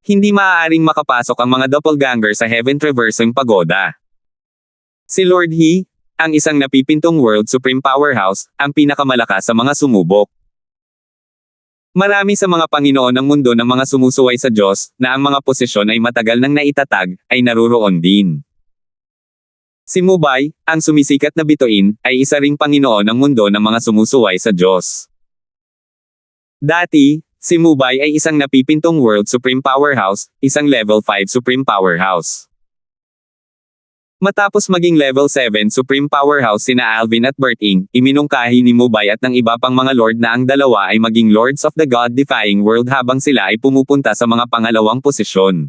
Hindi maaaring makapasok ang mga doppelganger sa Heaven Traversing Pagoda. Si Lord He, ang isang napipintong World Supreme Powerhouse, ang pinakamalakas sa mga sumubok. Marami sa mga Panginoon ng mundo ng mga sumusuway sa Diyos, na ang mga posisyon ay matagal nang naitatag, ay naruroon din. Si Mubay, ang sumisikat na bituin, ay isa ring Panginoon ng mundo ng mga sumusuway sa Diyos. Dati, si Mubay ay isang napipintong World Supreme Powerhouse, isang Level 5 Supreme Powerhouse. Matapos maging Level 7 Supreme Powerhouse sina Alvin at Berting, iminungkahi ni Mubay at ng iba pang mga Lord na ang dalawa ay maging Lords of the God-defying world habang sila ay pumupunta sa mga pangalawang posisyon.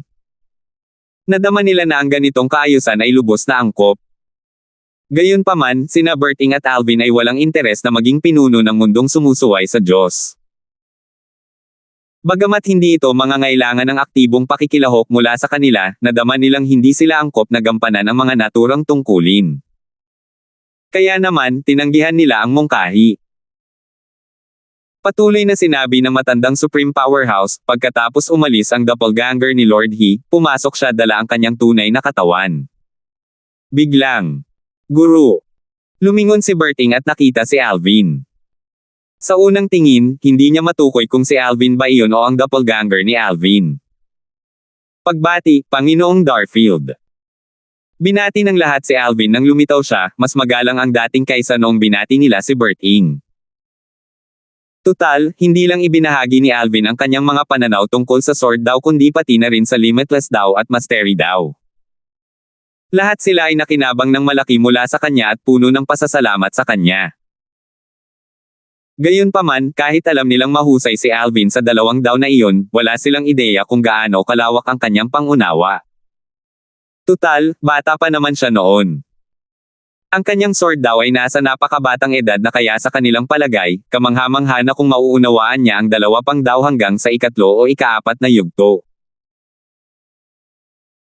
Nadama nila na ang ganitong kaayusan ay lubos na angkop. Gayunpaman, sina Berting at Alvin ay walang interes na maging pinuno ng mundong sumusuway sa Diyos. Bagamat hindi ito mangangailangan ng aktibong pakikilahok mula sa kanila, nadama nilang hindi sila angkop na gampanan ang mga naturang tungkulin. Kaya naman, tinanggihan nila ang mungkahi. Patuloy na sinabi ng matandang Supreme Powerhouse, pagkatapos umalis ang doppelganger ni Lord He, pumasok siya dala ang kanyang tunay na katawan. Biglang, Guru! Lumingon si Berting at nakita si Alvin. Sa unang tingin, hindi niya matukoy kung si Alvin ba iyon o ang doppelganger ni Alvin. Pagbati, Panginoong Darfield. Binati ng lahat si Alvin nang lumitaw siya, mas magalang ang dating kaysa noong binati nila si Berting. Tutal, hindi lang ibinahagi ni Alvin ang kanyang mga pananaw tungkol sa sword daw kundi pati na rin sa limitless daw at mastery daw. Lahat sila ay nakinabang ng malaki mula sa kanya at puno ng pasasalamat sa kanya. Gayunpaman, kahit alam nilang mahusay si Alvin sa dalawang daw na iyon, wala silang ideya kung gaano kalawak ang kanyang pangunawa. Tutal, bata pa naman siya noon. Ang kanyang sword daw ay nasa napakabatang edad na kaya sa kanilang palagay, kamangha-mangha na kung mauunawaan niya ang dalawa pang daw hanggang sa ikatlo o ikaapat na yugto.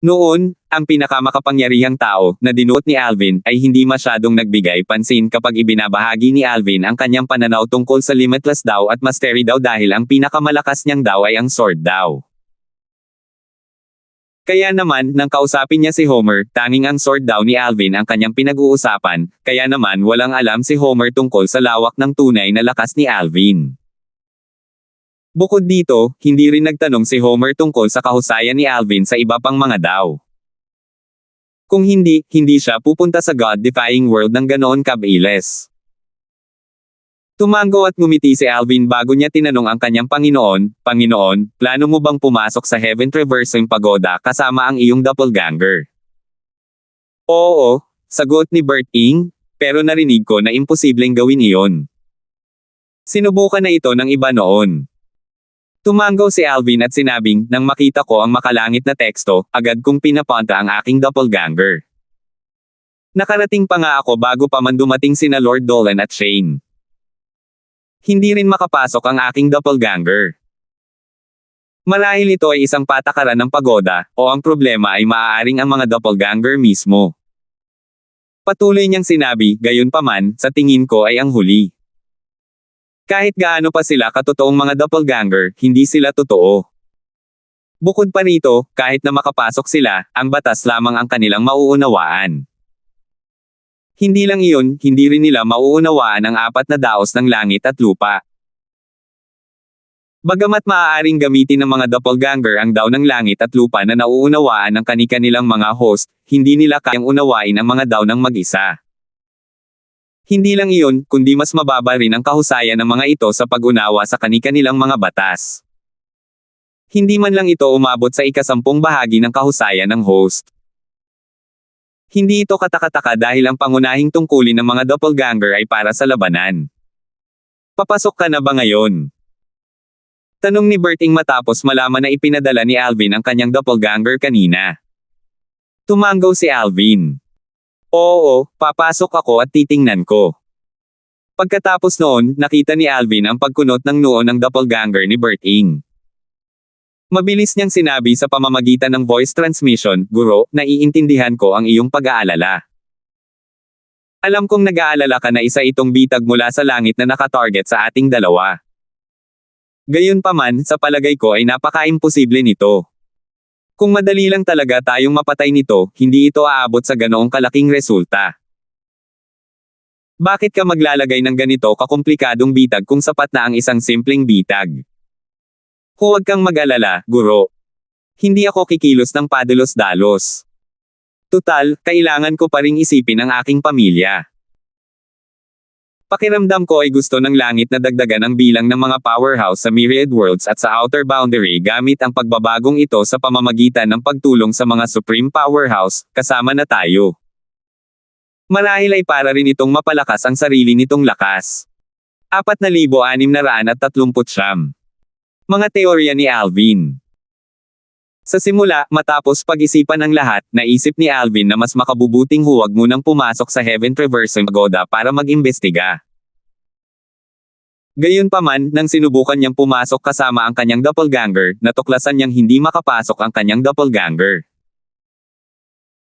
Noon, ang pinakamakapangyarihang tao, na dinuot ni Alvin, ay hindi masyadong nagbigay pansin kapag ibinabahagi ni Alvin ang kanyang pananaw tungkol sa limitless daw at mastery daw dahil ang pinakamalakas niyang daw ay ang sword daw. Kaya naman, nang kausapin niya si Homer, tanging ang sword daw ni Alvin ang kanyang pinag-uusapan, kaya naman walang alam si Homer tungkol sa lawak ng tunay na lakas ni Alvin. Bukod dito, hindi rin nagtanong si Homer tungkol sa kahusayan ni Alvin sa iba pang mga daw. Kung hindi, hindi siya pupunta sa God-defying world ng ganoon kabilis. Tumango at ngumiti si Alvin bago niya tinanong ang kanyang Panginoon, Panginoon, plano mo bang pumasok sa Heaven Traversing Pagoda kasama ang iyong doppelganger? Oo, sagot ni Berting, pero narinig ko na imposibleng gawin iyon. Sinubukan na ito ng iba noon. Tumango si Alvin at sinabing, nang makita ko ang makalangit na teksto, agad kong pinapunta ang aking doppelganger. Nakarating pa nga ako bago pa man dumating sina Lord Dolan at Shane. Hindi rin makapasok ang aking doppelganger. Marahil ito ay isang patakaran ng pagoda, o ang problema ay maaaring ang mga doppelganger mismo. Patuloy niyang sinabi, gayunpaman, sa tingin ko ay ang huli. Kahit gaano pa sila katotoong mga doppelganger, hindi sila totoo. Bukod pa rito, kahit na makapasok sila, ang batas lamang ang kanilang mauunawaan. Hindi lang iyon, hindi rin nila mauunawaan ang apat na daos ng langit at lupa. Bagamat maaaring gamitin ng mga doppelganger ang daw ng langit at lupa na nauunawaan ng kani-kanilang mga host, hindi nila kayang unawain ang mga daw ng mag-isa. Hindi lang iyon, kundi mas mababa rin ang kahusayan ng mga ito sa pag-unawa sa kani-kanilang mga batas. Hindi man lang ito umabot sa ika-10 bahagi ng kahusayan ng host. Hindi ito katakataka dahil ang pangunahing tungkulin ng mga doppelganger ay para sa labanan. Papasok ka na ba ngayon? Tanong ni Berting matapos malaman na ipinadala ni Alvin ang kanyang doppelganger kanina. Tumango si Alvin. Oo, papasok ako at titingnan ko. Pagkatapos noon, nakita ni Alvin ang pagkunot ng noo ng doppelganger ni Berting. Mabilis niyang sinabi sa pamamagitan ng voice transmission, "Guro, naiintindihan ko ang iyong pag-aalala. Alam kong nag-aalala ka na isa itong bitag mula sa langit na nakatarget sa ating dalawa. Gayunpaman, sa palagay ko ay napaka-imposible nito. Kung madali lang talaga tayong mapatay nito, hindi ito aabot sa ganoong kalaking resulta. Bakit ka maglalagay ng ganito kakomplikadong bitag kung sapat na ang isang simpleng bitag? Huwag kang mag-alala, guro. Hindi ako kikilos ng padalos-dalos. Tutal, kailangan ko pa ring isipin ang aking pamilya. Pakiramdam ko ay gusto ng langit na dagdagan ang bilang ng mga powerhouse sa Myriad Worlds at sa Outer Boundary gamit ang pagbabagong ito sa pamamagitan ng pagtulong sa mga Supreme Powerhouse, kasama na tayo. Marahil ay para rin itong mapalakas ang sarili nitong lakas. 4,639. Mga teorya ni Alvin. Sa simula, matapos pag-isipan ng lahat, naisip ni Alvin na mas makabubuting huwag munang pumasok sa Heaven Traversing Pagoda para mag-imbestiga. Gayunpaman, nang sinubukan niyang pumasok kasama ang kanyang doppelganger, natuklasan niyang hindi makapasok ang kanyang doppelganger.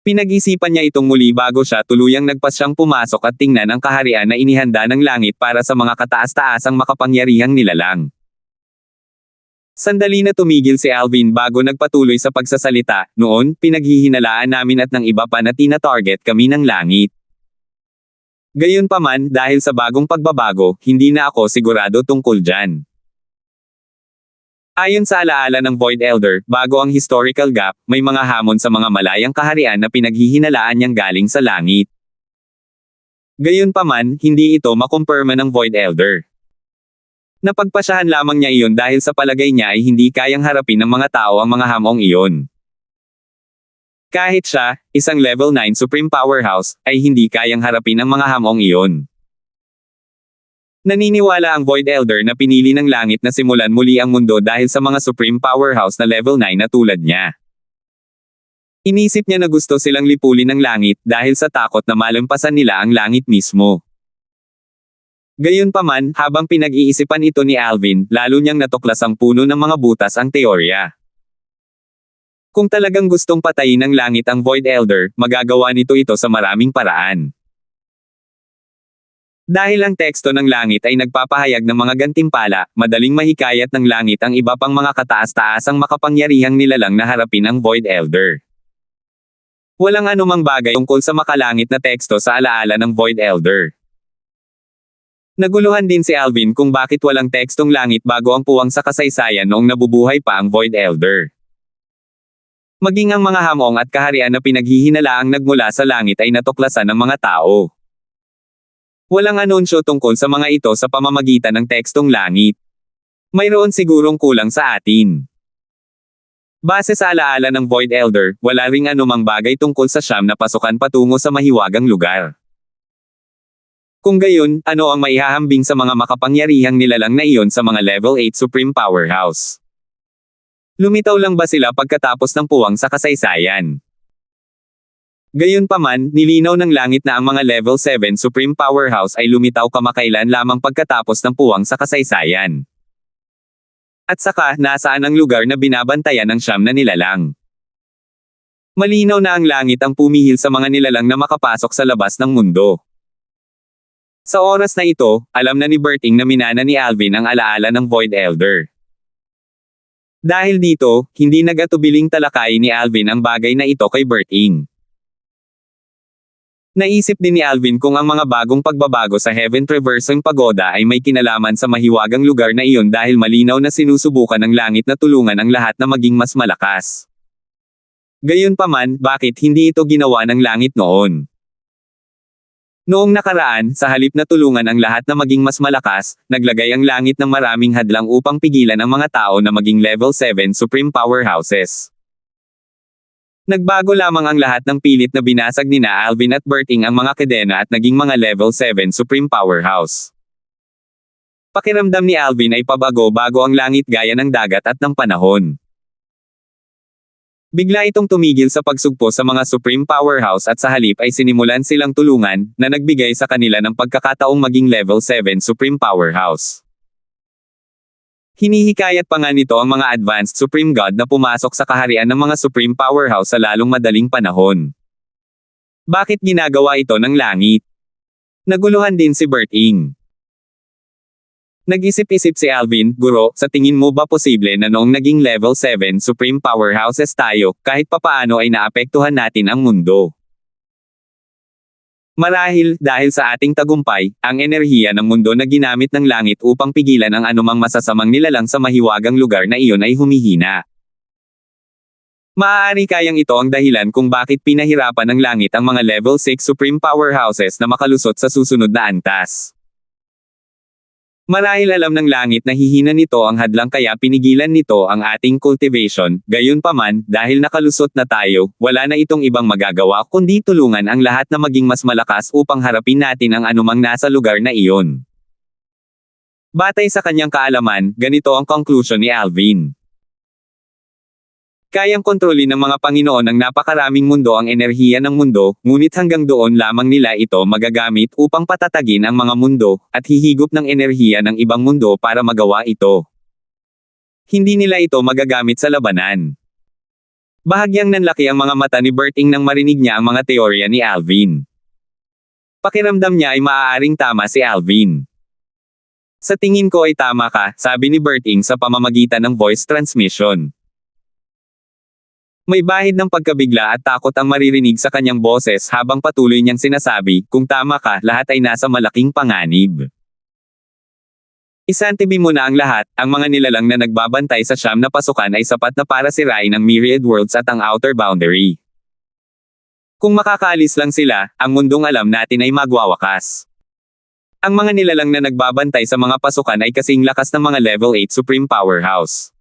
Pinag-isipan niya itong muli bago siya tuluyang nagpasyang pumasok at tingnan ang kaharian na inihanda ng langit para sa mga kataas-taasang makapangyarihang nilalang. Sandali na tumigil si Alvin bago nagpatuloy sa pagsasalita, "Noon, pinaghihinalaan namin at ng iba pa na tina-target kami ng langit. Gayunpaman, dahil sa bagong pagbabago, hindi na ako sigurado tungkol dyan." Ayon sa alaala ng Void Elder, bago ang historical gap, may mga hamon sa mga malayang kaharian na pinaghihinalaan niyang galing sa langit. Gayunpaman, hindi ito makumpirma ng Void Elder. Napagpasyahan lamang niya iyon dahil sa palagay niya ay hindi kayang harapin ng mga tao ang mga hamong iyon. Kahit siya, isang level 9 Supreme Powerhouse, ay hindi kayang harapin ang mga hamong iyon. Naniniwala ang Void Elder na pinili ng langit na simulan muli ang mundo dahil sa mga Supreme Powerhouse na level 9 na tulad niya. Inisip niya na gusto silang lipulin ng langit dahil sa takot na malampasan nila ang langit mismo. Gayunpaman, habang pinag-iisipan ito ni Alvin, lalo niyang natuklas ang puno ng mga butas ang teorya. Kung talagang gustong patayin ng langit ang Void Elder, magagawa nito ito sa maraming paraan. Dahil ang teksto ng langit ay nagpapahayag ng mga gantimpala, madaling mahikayat ng langit ang iba pang mga kataas-taasang makapangyarihang nilalang na harapin ang Void Elder. Walang anumang bagay tungkol sa makalangit na teksto sa alaala ng Void Elder. Naguluhan din si Alvin kung bakit walang tekstong langit bago ang puwang sa kasaysayan noong nabubuhay pa ang Void Elder. Maging ang mga hamong at kaharian na pinaghihinalaang nagmula sa langit ay natuklasan ng mga tao. Walang anunsyo tungkol sa mga ito sa pamamagitan ng tekstong langit. Mayroon sigurong kulang sa atin. Base sa alaala ng Void Elder, wala ring anumang bagay tungkol sa siyam na pasukan patungo sa mahiwagang lugar. Kung gayon, ano ang maihahambing sa mga makapangyarihang nilalang na iyon sa mga level 8 Supreme Powerhouse? Lumitaw lang ba sila pagkatapos ng puwang sa kasaysayan? Gayunpaman, nilinaw ng langit na ang mga level 7 Supreme Powerhouse ay lumitaw kamakailan lamang pagkatapos ng puwang sa kasaysayan. At saka, nasaan ang lugar na binabantayan ng siyam na nilalang? Malinaw na ang langit ang pumihil sa mga nilalang na makapasok sa labas ng mundo. Sa oras na ito, alam na ni Berting na minana ni Alvin ang alaala ng Void Elder. Dahil dito, hindi nag-atubiling talakayin ni Alvin ang bagay na ito kay Berting. Naisip din ni Alvin kung ang mga bagong pagbabago sa Heaven Traversing Pagoda ay may kinalaman sa mahiwagang lugar na iyon dahil malinaw na sinusubukan ng langit na tulungan ang lahat na maging mas malakas. Gayunpaman, bakit hindi ito ginawa ng langit noon? Noong nakaraan, sa halip na tulungan ang lahat na maging mas malakas, naglagay ang langit ng maraming hadlang upang pigilan ang mga tao na maging level 7 Supreme Powerhouses. Nagbago lamang ang lahat ng pilit na binasag nina Alvin at Berting ang mga kadena at naging mga level 7 Supreme Powerhouse. Pakiramdam ni Alvin ay pabago-bago ang langit gaya ng dagat at ng panahon. Bigla itong tumigil sa pagsugpo sa mga Supreme Powerhouse at sa halip ay sinimulan silang tulungan, na nagbigay sa kanila ng pagkakataong maging level 7 Supreme Powerhouse. Hinihikayat pa nga nito ang mga advanced Supreme God na pumasok sa kaharian ng mga Supreme Powerhouse sa lalong madaling panahon. Bakit ginagawa ito ng langit? Naguluhan din si Bert Ing. Nag-isip-isip si Alvin, Guro, sa tingin mo ba posible na noong naging level 7 Supreme Powerhouses tayo, kahit papaano ay naapektuhan natin ang mundo? Marahil, dahil sa ating tagumpay, ang enerhiya ng mundo na ginamit ng langit upang pigilan ang anumang masasamang nilalang sa mahiwagang lugar na iyon ay humihina. Maaari kayang ito ang dahilan kung bakit pinahirapan ng langit ang mga level 6 Supreme Powerhouses na makalusot sa susunod na antas. Marahil alam ng langit na hihina nito ang hadlang kaya pinigilan nito ang ating cultivation, gayunpaman, dahil nakalusot na tayo, wala na itong ibang magagawa kundi tulungan ang lahat na maging mas malakas upang harapin natin ang anumang nasa lugar na iyon. Batay sa kanyang kaalaman, ganito ang conclusion ni Alvin. Kayang kontrolin ng mga Panginoon ng napakaraming mundo ang enerhiya ng mundo, ngunit hanggang doon lamang nila ito magagamit upang patatagin ang mga mundo, at hihigop ng enerhiya ng ibang mundo para magawa ito. Hindi nila ito magagamit sa labanan. Bahagyang nanlaki ang mga mata ni Bert Ing nang marinig niya ang mga teorya ni Alvin. Pakiramdam niya ay maaaring tama si Alvin. Sa tingin ko ay tama ka, sabi ni Bert Ing sa pamamagitan ng voice transmission. May bahid ng pagkabigla at takot ang maririnig sa kanyang boses habang patuloy niyang sinasabi, kung tama ka, lahat ay nasa malaking panganib. Isantibi mo na ang lahat, ang mga nilalang na nagbabantay sa siyam na pasukan ay sapat na para sirain ang myriad worlds at ang outer boundary. Kung makakaalis lang sila, ang mundong alam natin ay magwawakas. Ang mga nilalang na nagbabantay sa mga pasukan ay kasing lakas ng mga level 8 Supreme Powerhouse.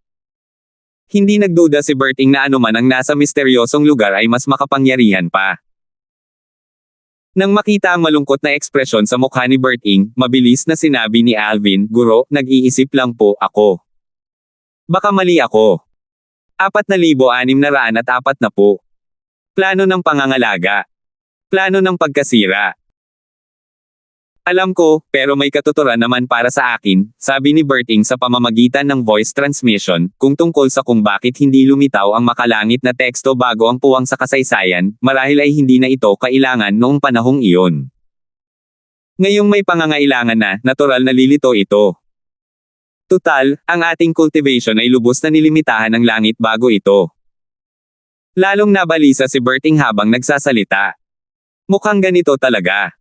Hindi nagduda si Bert Ing na anuman ang nasa misteryosong lugar ay mas makapangyarihan pa. Nang makita ang malungkot na ekspresyon sa mukha ni Bert Ing, mabilis na sinabi ni Alvin, Guro, nag-iisip lang po ako. Baka mali ako. 4,604 na po. Plano ng pangangalaga. Plano ng pagkasira. Alam ko, pero may katuturan naman para sa akin, sabi ni Bert Ing sa pamamagitan ng voice transmission, kung tungkol sa kung bakit hindi lumitaw ang makalangit na teksto bago ang puwang sa kasaysayan, marahil ay hindi na ito kailangan noong panahong iyon. Ngayong may pangangailangan na, natural na lilito ito. Tutal, ang ating cultivation ay lubos na nilimitahan ng langit bago ito. Lalong nabalisa si Bert Ing habang nagsasalita. Mukhang ganito talaga.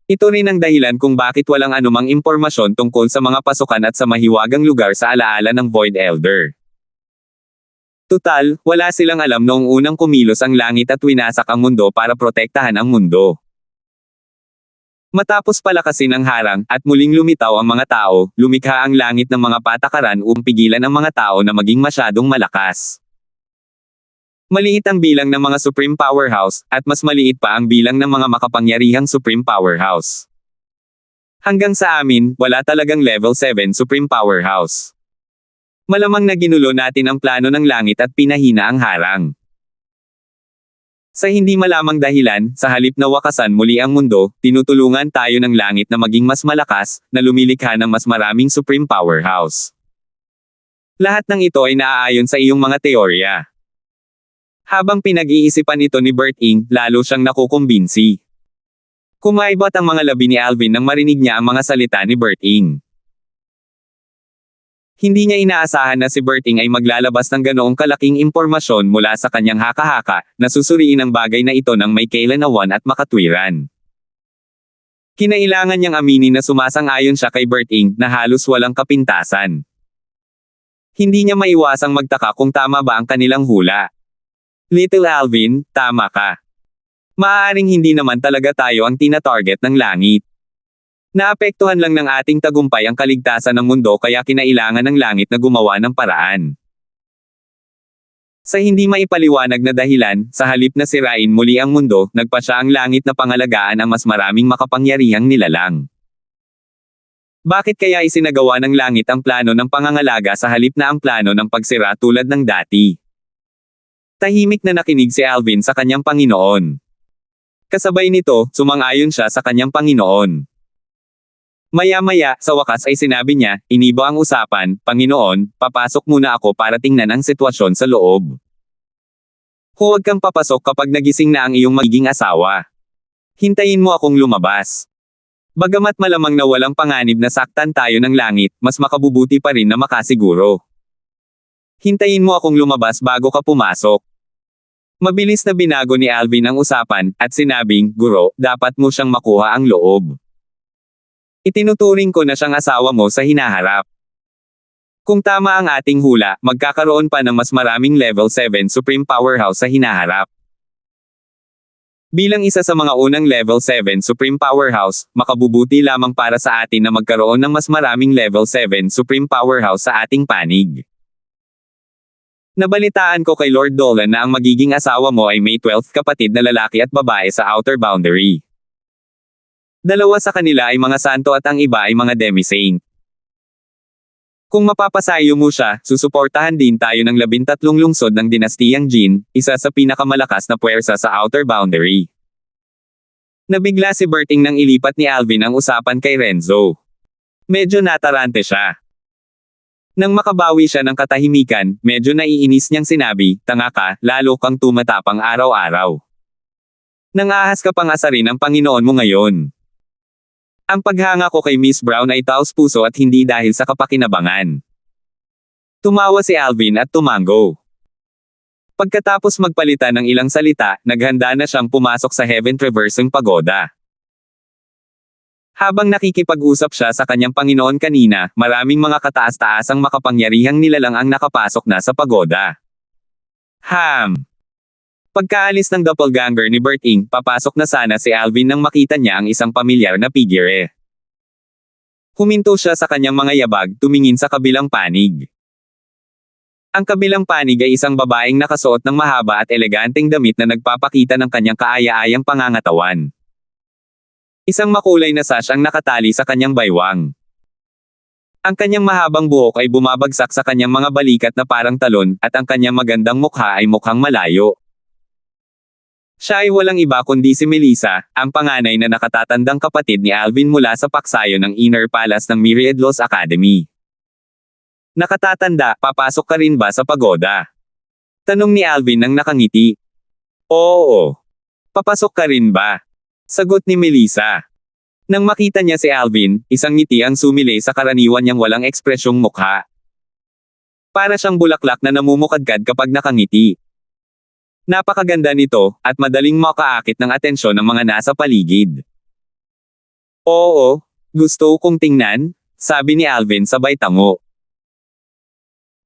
Ito rin ang dahilan kung bakit walang anumang impormasyon tungkol sa mga pasukan at sa mahiwagang lugar sa alaala ng Void Elder. Tutal, wala silang alam noong unang kumilos ang langit at winasak ang mundo para protektahan ang mundo. Matapos palakasin ang harang, at muling lumitaw ang mga tao, lumikha ang langit ng mga patakaran upang pigilan ang mga tao na maging masyadong malakas. Maliit ang bilang ng mga Supreme Powerhouse, at mas maliit pa ang bilang ng mga makapangyarihang Supreme Powerhouse. Hanggang sa amin, wala talagang level 7 Supreme Powerhouse. Malamang na ginulo natin ang plano ng langit at pinahina ang harang. Sa hindi malamang dahilan, sa halip na wakasan muli ang mundo, tinutulungan tayo ng langit na maging mas malakas, na lumilikha ng mas maraming Supreme Powerhouse. Lahat ng ito ay naaayon sa iyong mga teorya. Habang pinag-iisipan ito ni Bert Ing, lalo siyang nakukumbinsi. Kumaibot ang mga labi ni Alvin nang marinig niya ang mga salita ni Bert Ing. Hindi niya inaasahan na si Bert Ing ay maglalabas ng ganoong kalaking impormasyon mula sa kanyang haka-haka, na susuriin ang bagay na ito ng may kailanawan at makatwiran. Kinailangan niyang aminin na sumasang-ayon siya kay Bert Ing, na halos walang kapintasan. Hindi niya maiwasang magtaka kung tama ba ang kanilang hula. Little Alvin, tama ka. Maaaring hindi naman talaga tayo ang tina-target ng langit. Naapektuhan lang ng ating tagumpay ang kaligtasan ng mundo kaya kinailangan ng langit na gumawa ng paraan. Sa hindi maipaliwanag na dahilan, sa halip na sirain muli ang mundo, nagpasya ang langit na pangalagaan ang mas maraming makapangyarihang nilalang. Bakit kaya isinagawa ng langit ang plano ng pangangalaga sa halip na ang plano ng pagsira tulad ng dati? Tahimik na nakinig si Alvin sa kanyang Panginoon. Kasabay nito, sumang-ayon siya sa kanyang Panginoon. Maya-maya, sa wakas ay sinabi niya, iniba ang usapan, Panginoon, papasok muna ako para tingnan ang sitwasyon sa loob. Huwag kang papasok kapag nagising na ang iyong magiging asawa. Hintayin mo akong lumabas. Bagamat malamang na walang panganib na saktan tayo ng langit, mas makabubuti pa rin na makasiguro. Hintayin mo akong lumabas bago ka pumasok. Mabilis na binago ni Alvin ang usapan, at sinabing, Guro, dapat mo siyang makuha ang loob. Itinuturing ko na siyang asawa mo sa hinaharap. Kung tama ang ating hula, magkakaroon pa ng mas maraming level 7 Supreme Powerhouse sa hinaharap. Bilang isa sa mga unang level 7 Supreme Powerhouse, makabubuti lamang para sa atin na magkaroon ng mas maraming level 7 Supreme Powerhouse sa ating panig. Nabalitaan ko kay Lord Dolan na ang magiging asawa mo ay may 12th kapatid na lalaki at babae sa Outer Boundary. Dalawa sa kanila ay mga santo at ang iba ay mga demi-saint. Kung mapapasayo mo siya, susuportahan din tayo ng 13 lungsod ng dinastiyang Jin, isa sa pinakamalakas na puwersa sa Outer Boundary. Nabigla si Berting nang ilipat ni Alvin ang usapan kay Renzo. Medyo natarante siya. Nang makabawi siya ng katahimikan, medyo naiinis niyang sinabi, tanga ka, lalo kang tumatapang araw-araw. Nangahas ka pang asarin ang Panginoon mo ngayon. Ang paghanga ko kay Miss Brown ay taos-puso at hindi dahil sa kapakinabangan. Tumawa si Alvin at tumango. Pagkatapos magpalitan ng ilang salita, naghanda na siyang pumasok sa Heaven Traversing Pagoda. Habang nakikipag-usap siya sa kanyang Panginoon kanina, maraming mga kataas-taasang makapangyarihang nilalang ang nakapasok na sa pagoda. Pagkaalis ng doppelganger ni Berting, papasok na sana si Alvin nang makita niya ang isang pamilyar na figure. Huminto siya sa kanyang mga yabag, tumingin sa kabilang panig. Ang kabilang panig ay isang babaeng nakasuot ng mahaba at eleganteng damit na nagpapakita ng kanyang kaaya-ayang pangangatawan. Isang makulay na sash ang nakatali sa kanyang baywang. Ang kanyang mahabang buhok ay bumabagsak sa kanyang mga balikat na parang talon, at ang kanyang magandang mukha ay mukhang malayo. Siya ay walang iba kundi si Melissa, ang panganay na nakatatandang kapatid ni Alvin mula sa paksayo ng Inner Palace ng Myriad Laws Academy. Nakatatanda, papasok ka rin ba sa pagoda? Tanong ni Alvin nang nakangiti. Oo. Papasok ka rin ba? Sagot ni Melissa. Nang makita niya si Alvin, isang ngiti ang sumilay sa karaniwan niyang walang ekspresyong mukha. Para siyang bulaklak na namumukadkad kapag nakangiti. Napakaganda nito, at madaling makaakit ng atensyon ng mga nasa paligid. Oo, gusto kong tingnan, sabi ni Alvin sabay tango.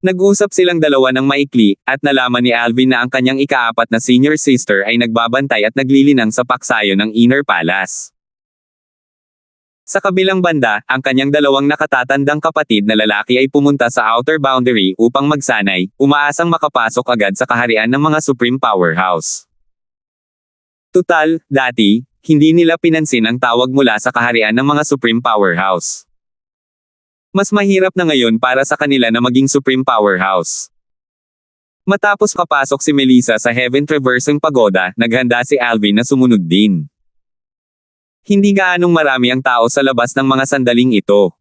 Nag-usap silang dalawa ng maikli, at nalaman ni Alvin na ang kanyang ikaapat na senior sister ay nagbabantay at naglilinang sa paksayo ng Inner Palace. Sa kabilang banda, ang kanyang dalawang nakatatandang kapatid na lalaki ay pumunta sa Outer Boundary upang magsanay, umaasang makapasok agad sa kaharian ng mga Supreme Powerhouse. Tutal, dati, hindi nila pinansin ang tawag mula sa kaharian ng mga Supreme Powerhouse. Mas mahirap na ngayon para sa kanila na maging Supreme Powerhouse. Matapos kapasok si Melissa sa Heaven Traversing Pagoda, naghanda si Alvin na sumunod din. Hindi gaanong marami ang tao sa labas ng mga sandaling ito.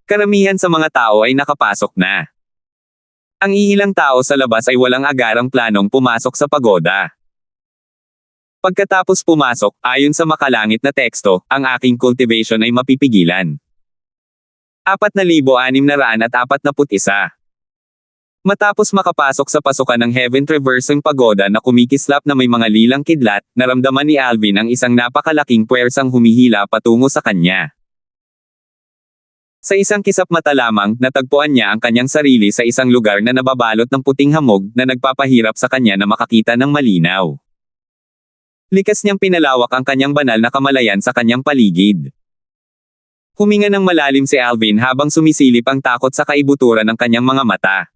Karamihan sa mga tao ay nakapasok na. Ang iilang tao sa labas ay walang agarang planong pumasok sa pagoda. Pagkatapos pumasok, ayon sa makalangit na teksto, ang aking cultivation ay mapipigilan. 4,641. Matapos makapasok sa pasukan ng Heaven Traversing Pagoda na kumikislap na may mga lilang kidlat, naramdaman ni Alvin ang isang napakalaking puwersang humihila patungo sa kanya. Sa isang kisap mata lamang, natagpuan niya ang kanyang sarili sa isang lugar na nababalot ng puting hamog na nagpapahirap sa kanya na makakita ng malinaw. Likas niyang pinalawak ang kanyang banal na kamalayan sa kanyang paligid. Huminga ng malalim si Alvin habang sumisilip ang takot sa kaibuturan ng kanyang mga mata.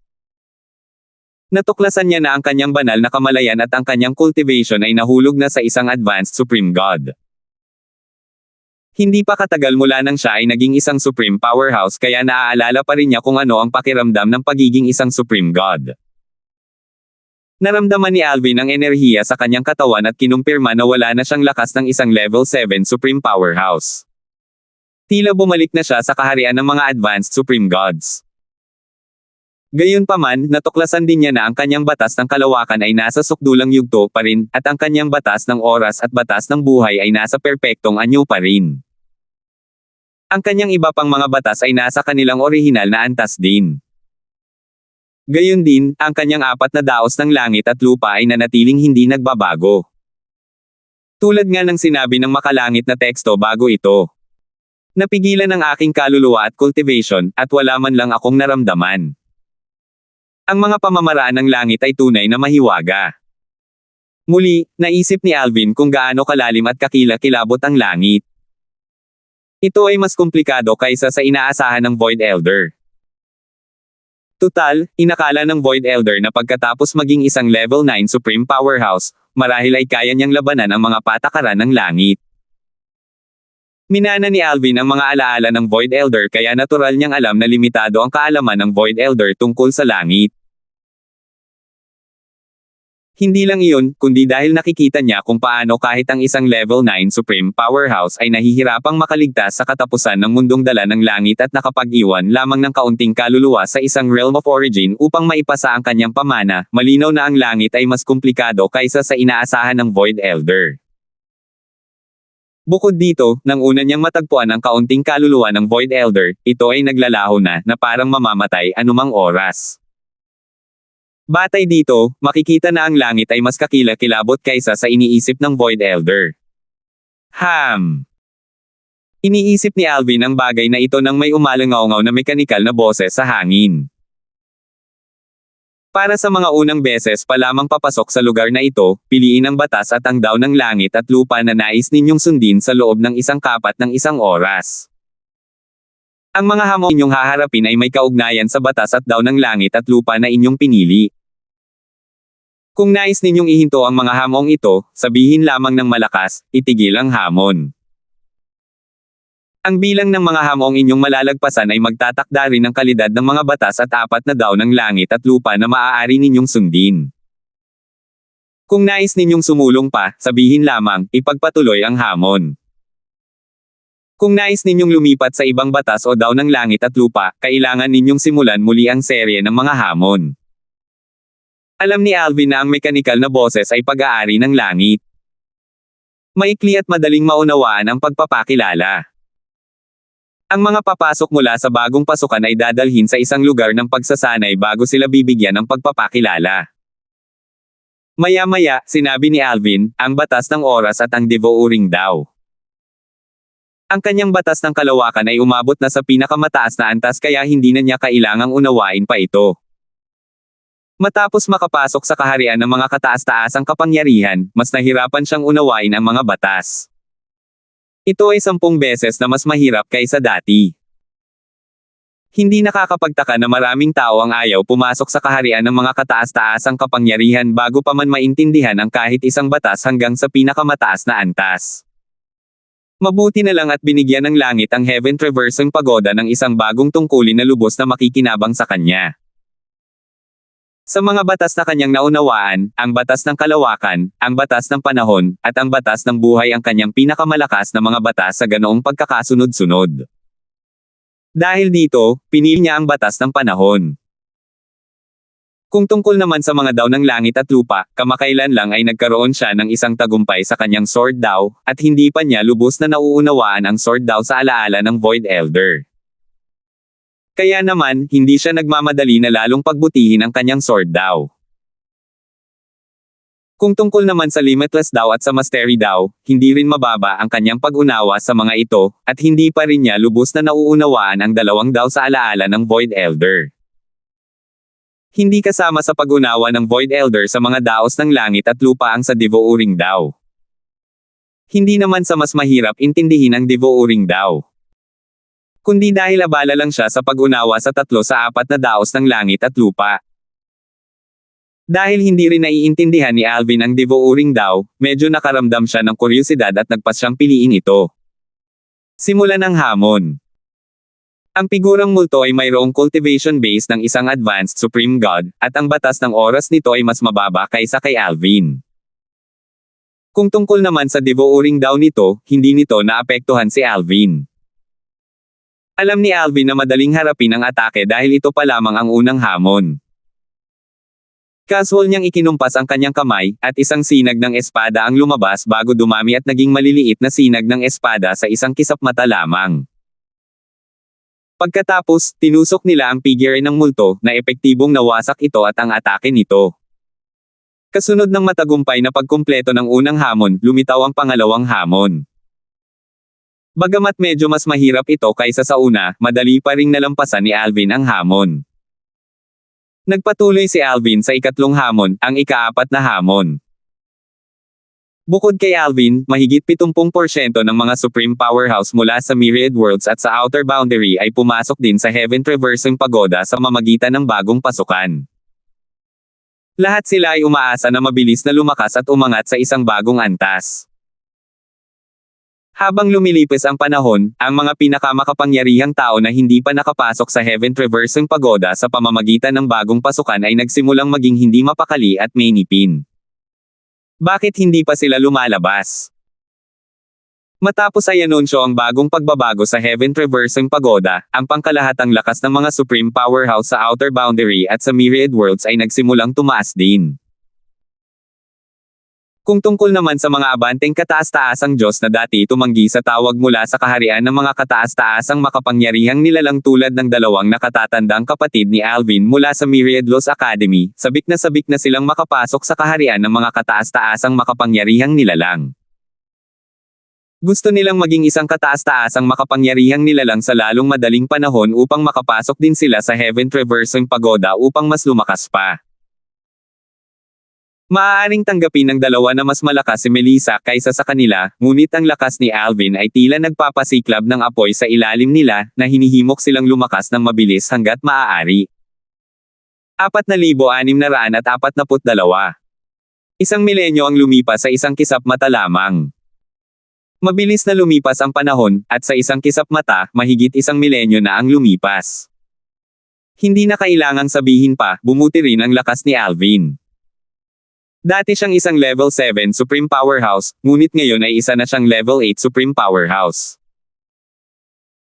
Natuklasan niya na ang kanyang banal na kamalayan at ang kanyang cultivation ay nahulog na sa isang advanced Supreme God. Hindi pa katagal mula nang siya ay naging isang Supreme Powerhouse kaya naaalala pa rin niya kung ano ang pakiramdam ng pagiging isang Supreme God. Naramdaman ni Alvin ang enerhiya sa kanyang katawan at kinumpirma na wala na siyang lakas ng isang Level 7 Supreme Powerhouse. Tila bumalik na siya sa kaharian ng mga advanced supreme gods. Gayunpaman, natuklasan din niya na ang kanyang batas ng kalawakan ay nasa sukdulang yugto pa rin, at ang kanyang batas ng oras at batas ng buhay ay nasa perpektong anyo pa rin. Ang kanyang iba pang mga batas ay nasa kanilang orihinal na antas din. Gayon din, ang kanyang apat na daos ng langit at lupa ay nanatiling hindi nagbabago. Tulad nga ng sinabi ng makalangit na teksto bago ito. Napigilan ang aking kaluluwa at cultivation, at wala man lang akong naramdaman. Ang mga pamamaraan ng langit ay tunay na mahiwaga. Muli, naisip ni Alvin kung gaano kalalim at kakila-kilabot ang langit. Ito ay mas komplikado kaysa sa inaasahan ng Void Elder. Tutal, inakala ng Void Elder na pagkatapos maging isang level 9 Supreme Powerhouse, marahil ay kaya niyang labanan ang mga patakaran ng langit. Minana ni Alvin ang mga alaala ng Void Elder kaya natural niyang alam na limitado ang kaalaman ng Void Elder tungkol sa langit. Hindi lang iyon, kundi dahil nakikita niya kung paano kahit ang isang level 9 Supreme Powerhouse ay nahihirapang makaligtas sa katapusan ng mundong dala ng langit at nakapag-iwan lamang ng kaunting kaluluwa sa isang realm of origin upang maipasa ang kanyang pamana, malinaw na ang langit ay mas komplikado kaysa sa inaasahan ng Void Elder. Bukod dito, nang una niyang matagpuan ang kaunting kaluluwa ng Void Elder, ito ay naglalaho na parang mamamatay anumang oras. Batay dito, makikita na ang langit ay mas kakila-kilabot kaysa sa iniisip ng Void Elder. Iniisip ni Alvin ang bagay na ito nang may umalangaw-ngaw na mekanikal na boses sa hangin. Para sa mga unang beses pa lamang papasok sa lugar na ito, piliin ang batas at ang daw ng langit at lupa na nais ninyong sundin sa loob ng isang kapat ng isang oras. Ang mga hamon inyong haharapin ay may kaugnayan sa batas at daw ng langit at lupa na inyong pinili. Kung nais ninyong ihinto ang mga hamong ito, sabihin lamang ng malakas, itigil ang hamon. Ang bilang ng mga hamong inyong malalagpasan ay magtatakda rin ng kalidad ng mga batas at apat na daw ng langit at lupa na maaari ninyong sundin. Kung nais ninyong sumulong pa, sabihin lamang, ipagpatuloy ang hamon. Kung nais ninyong lumipat sa ibang batas o daw ng langit at lupa, kailangan ninyong simulan muli ang serye ng mga hamon. Alam ni Alvin na ang mekanikal na boses ay pag-aari ng langit. Maikli at madaling maunawaan ang pagpapakilala. Ang mga papasok mula sa bagong pasukan ay dadalhin sa isang lugar ng pagsasanay bago sila bibigyan ng pagpapakilala. Maya-maya, sinabi ni Alvin, ang batas ng oras at ang devouring daw. Ang kanyang batas ng kalawakan ay umabot na sa pinakamataas na antas kaya hindi na niya kailangang unawain pa ito. Matapos makapasok sa kaharian ng mga kataas-taasang kapangyarihan, mas nahirapan siyang unawain ang mga batas. Ito ay 10 beses na mas mahirap kaysa dati. Hindi nakakapagtaka na maraming tao ang ayaw pumasok sa kaharian ng mga kataas-taasang kapangyarihan bago pa man maintindihan ang kahit isang batas hanggang sa pinakamataas na antas. Mabuti na lang at binigyan ng langit ang Heaven Traversing Pagoda ng isang bagong tungkulin na lubos na makikinabang sa kanya. Sa mga batas na kanyang naunawaan, ang batas ng kalawakan, ang batas ng panahon, at ang batas ng buhay ang kanyang pinakamalakas na mga batas sa ganoong pagkakasunod-sunod. Dahil dito, pinili niya ang batas ng panahon. Kung tungkol naman sa mga daw ng langit at lupa, kamakailan lang ay nagkaroon siya ng isang tagumpay sa kanyang sword daw, at hindi pa niya lubos na nauunawaan ang sword daw sa alaala ng Void Elder. Kaya naman, hindi siya nagmamadali na lalong pagbutihin ang kanyang sword daw. Kung tungkol naman sa Limitless daw at sa Mastery daw, hindi rin mababa ang kanyang pag-unawa sa mga ito, at hindi pa rin niya lubos na nauunawaan ang dalawang daw sa alaala ng Void Elder. Hindi kasama sa pag-unawa ng Void Elder sa mga daos ng langit at lupa ang sa Devouring daw. Hindi naman sa mas mahirap intindihin ang Devouring daw. Kundi dahil abala lang siya sa pag-unawa sa 3 sa 4 na daos ng langit at lupa. Dahil hindi rin naiintindihan ni Alvin ang Devouring daw, medyo nakaramdam siya ng kuryosidad at nagpas siyang piliin ito. Simulan ang hamon. Ang figurang multo ay mayroong cultivation base ng isang advanced Supreme God, at ang batas ng oras nito ay mas mababa kaysa kay Alvin. Kung tungkol naman sa Devouring daw nito, hindi nito naapektuhan si Alvin. Alam ni Alvin na madaling harapin ang atake dahil ito pa lamang ang unang hamon. Casual niyang ikinumpas ang kanyang kamay, at isang sinag ng espada ang lumabas bago dumami at naging maliliit na sinag ng espada sa isang kisap mata lamang. Pagkatapos, tinusok nila ang figure ng multo, na epektibong nawasak ito at ang atake nito. Kasunod ng matagumpay na pagkumpleto ng unang hamon, lumitaw ang pangalawang hamon. Bagamat medyo mas mahirap ito kaysa sa una, madali pa ring nalampasan ni Alvin ang hamon. Nagpatuloy si Alvin sa ikatlong hamon, ang ikaapat na hamon. Bukod kay Alvin, mahigit 70% ng mga Supreme Powerhouse mula sa Myriad Worlds at sa Outer Boundary ay pumasok din sa Heaven Traversing Pagoda sa mamamagitan ng bagong pasukan. Lahat sila ay umaasa na mabilis na lumakas at umangat sa isang bagong antas. Habang lumilipas ang panahon, ang mga pinakamakapangyarihang tao na hindi pa nakapasok sa Heaven Traversing Pagoda sa pamamagitan ng bagong pasukan ay nagsimulang maging hindi mapakali at mainipin. Bakit hindi pa sila lumalabas? Matapos ay anunsyo ang bagong pagbabago sa Heaven Traversing Pagoda, ang pangkalahatang lakas ng mga Supreme Powerhouse sa Outer Boundary at sa Myriad Worlds ay nagsimulang tumaas din. Kung tungkol naman sa mga abanteng kataas-taasang Diyos na dati tumanggi sa tawag mula sa kaharian ng mga kataas-taasang makapangyarihang nilalang tulad ng dalawang nakatatandang kapatid ni Alvin mula sa Myriad Laws Academy, sabik na silang makapasok sa kaharian ng mga kataas-taasang makapangyarihang nilalang. Gusto nilang maging isang kataas-taasang makapangyarihang nilalang sa lalong madaling panahon upang makapasok din sila sa Heaven Traversing Pagoda upang mas lumakas pa. Maaaring tanggapin ng dalawa na mas malakas si Melissa kaysa sa kanila, ngunit ang lakas ni Alvin ay tila nagpapasiklab ng apoy sa ilalim nila, na hinihimok silang lumakas ng mabilis hanggat maaari. 4,642. Isang milenyo ang lumipas sa isang kisap mata lamang. Mabilis na lumipas ang panahon, at sa isang kisap mata, mahigit isang milenyo na ang lumipas. Hindi na kailangang sabihin pa, bumuti rin ang lakas ni Alvin. Dati siyang isang level 7 Supreme Powerhouse, ngunit ngayon ay isa na siyang level 8 Supreme Powerhouse.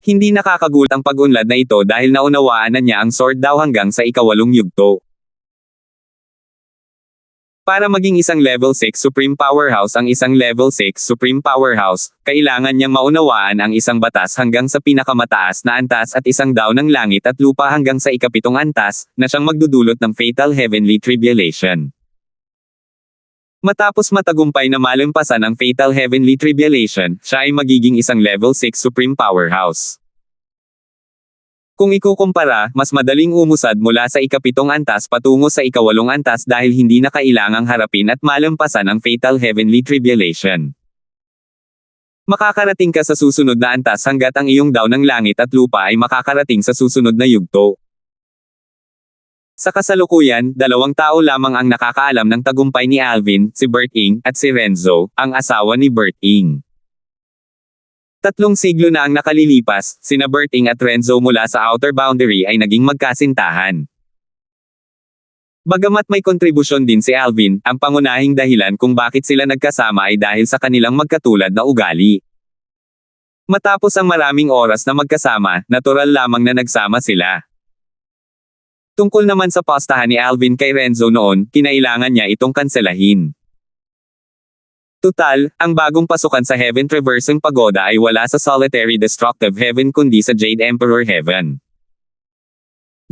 Hindi nakakagulat ang pag-unlad na ito dahil naunawaan na niya ang sword daw hanggang sa ika-8 yugto. Para maging isang level 6 Supreme Powerhouse ang isang level 6 Supreme Powerhouse, kailangan niyang maunawaan ang isang batas hanggang sa pinakamataas na antas at isang daw ng langit at lupa hanggang sa ika-7 antas, na siyang magdudulot ng Fatal Heavenly Tribulation. Matapos matagumpay na malampasan ang Fatal Heavenly Tribulation, siya ay magiging isang level 6 Supreme Powerhouse. Kung ikukumpara, mas madaling umusad mula sa ika-7 antas patungo sa ika-8 antas dahil hindi na kailangang harapin at malampasan ang Fatal Heavenly Tribulation. Makakarating ka sa susunod na antas hanggat ang iyong daw ng langit at lupa ay makakarating sa susunod na yugto. Sa kasalukuyan, 2 tao lamang ang nakakaalam ng tagumpay ni Alvin, si Bert Ing, at si Renzo, ang asawa ni Bert Ing. 3 siglo na ang nakalilipas, sina Bert Ing at Renzo mula sa Outer Boundary ay naging magkasintahan. Bagamat may kontribusyon din si Alvin, ang pangunahing dahilan kung bakit sila nagkasama ay dahil sa kanilang magkatulad na ugali. Matapos ang maraming oras na magkasama, natural lamang na nagsama sila. Tungkol naman sa postahan ni Alvin kay Renzo noon, kinailangan niya itong kanselahin. Tutal, ang bagong pasukan sa Heaven Traversing Pagoda ay wala sa Solitary Destructive Heaven kundi sa Jade Emperor Heaven.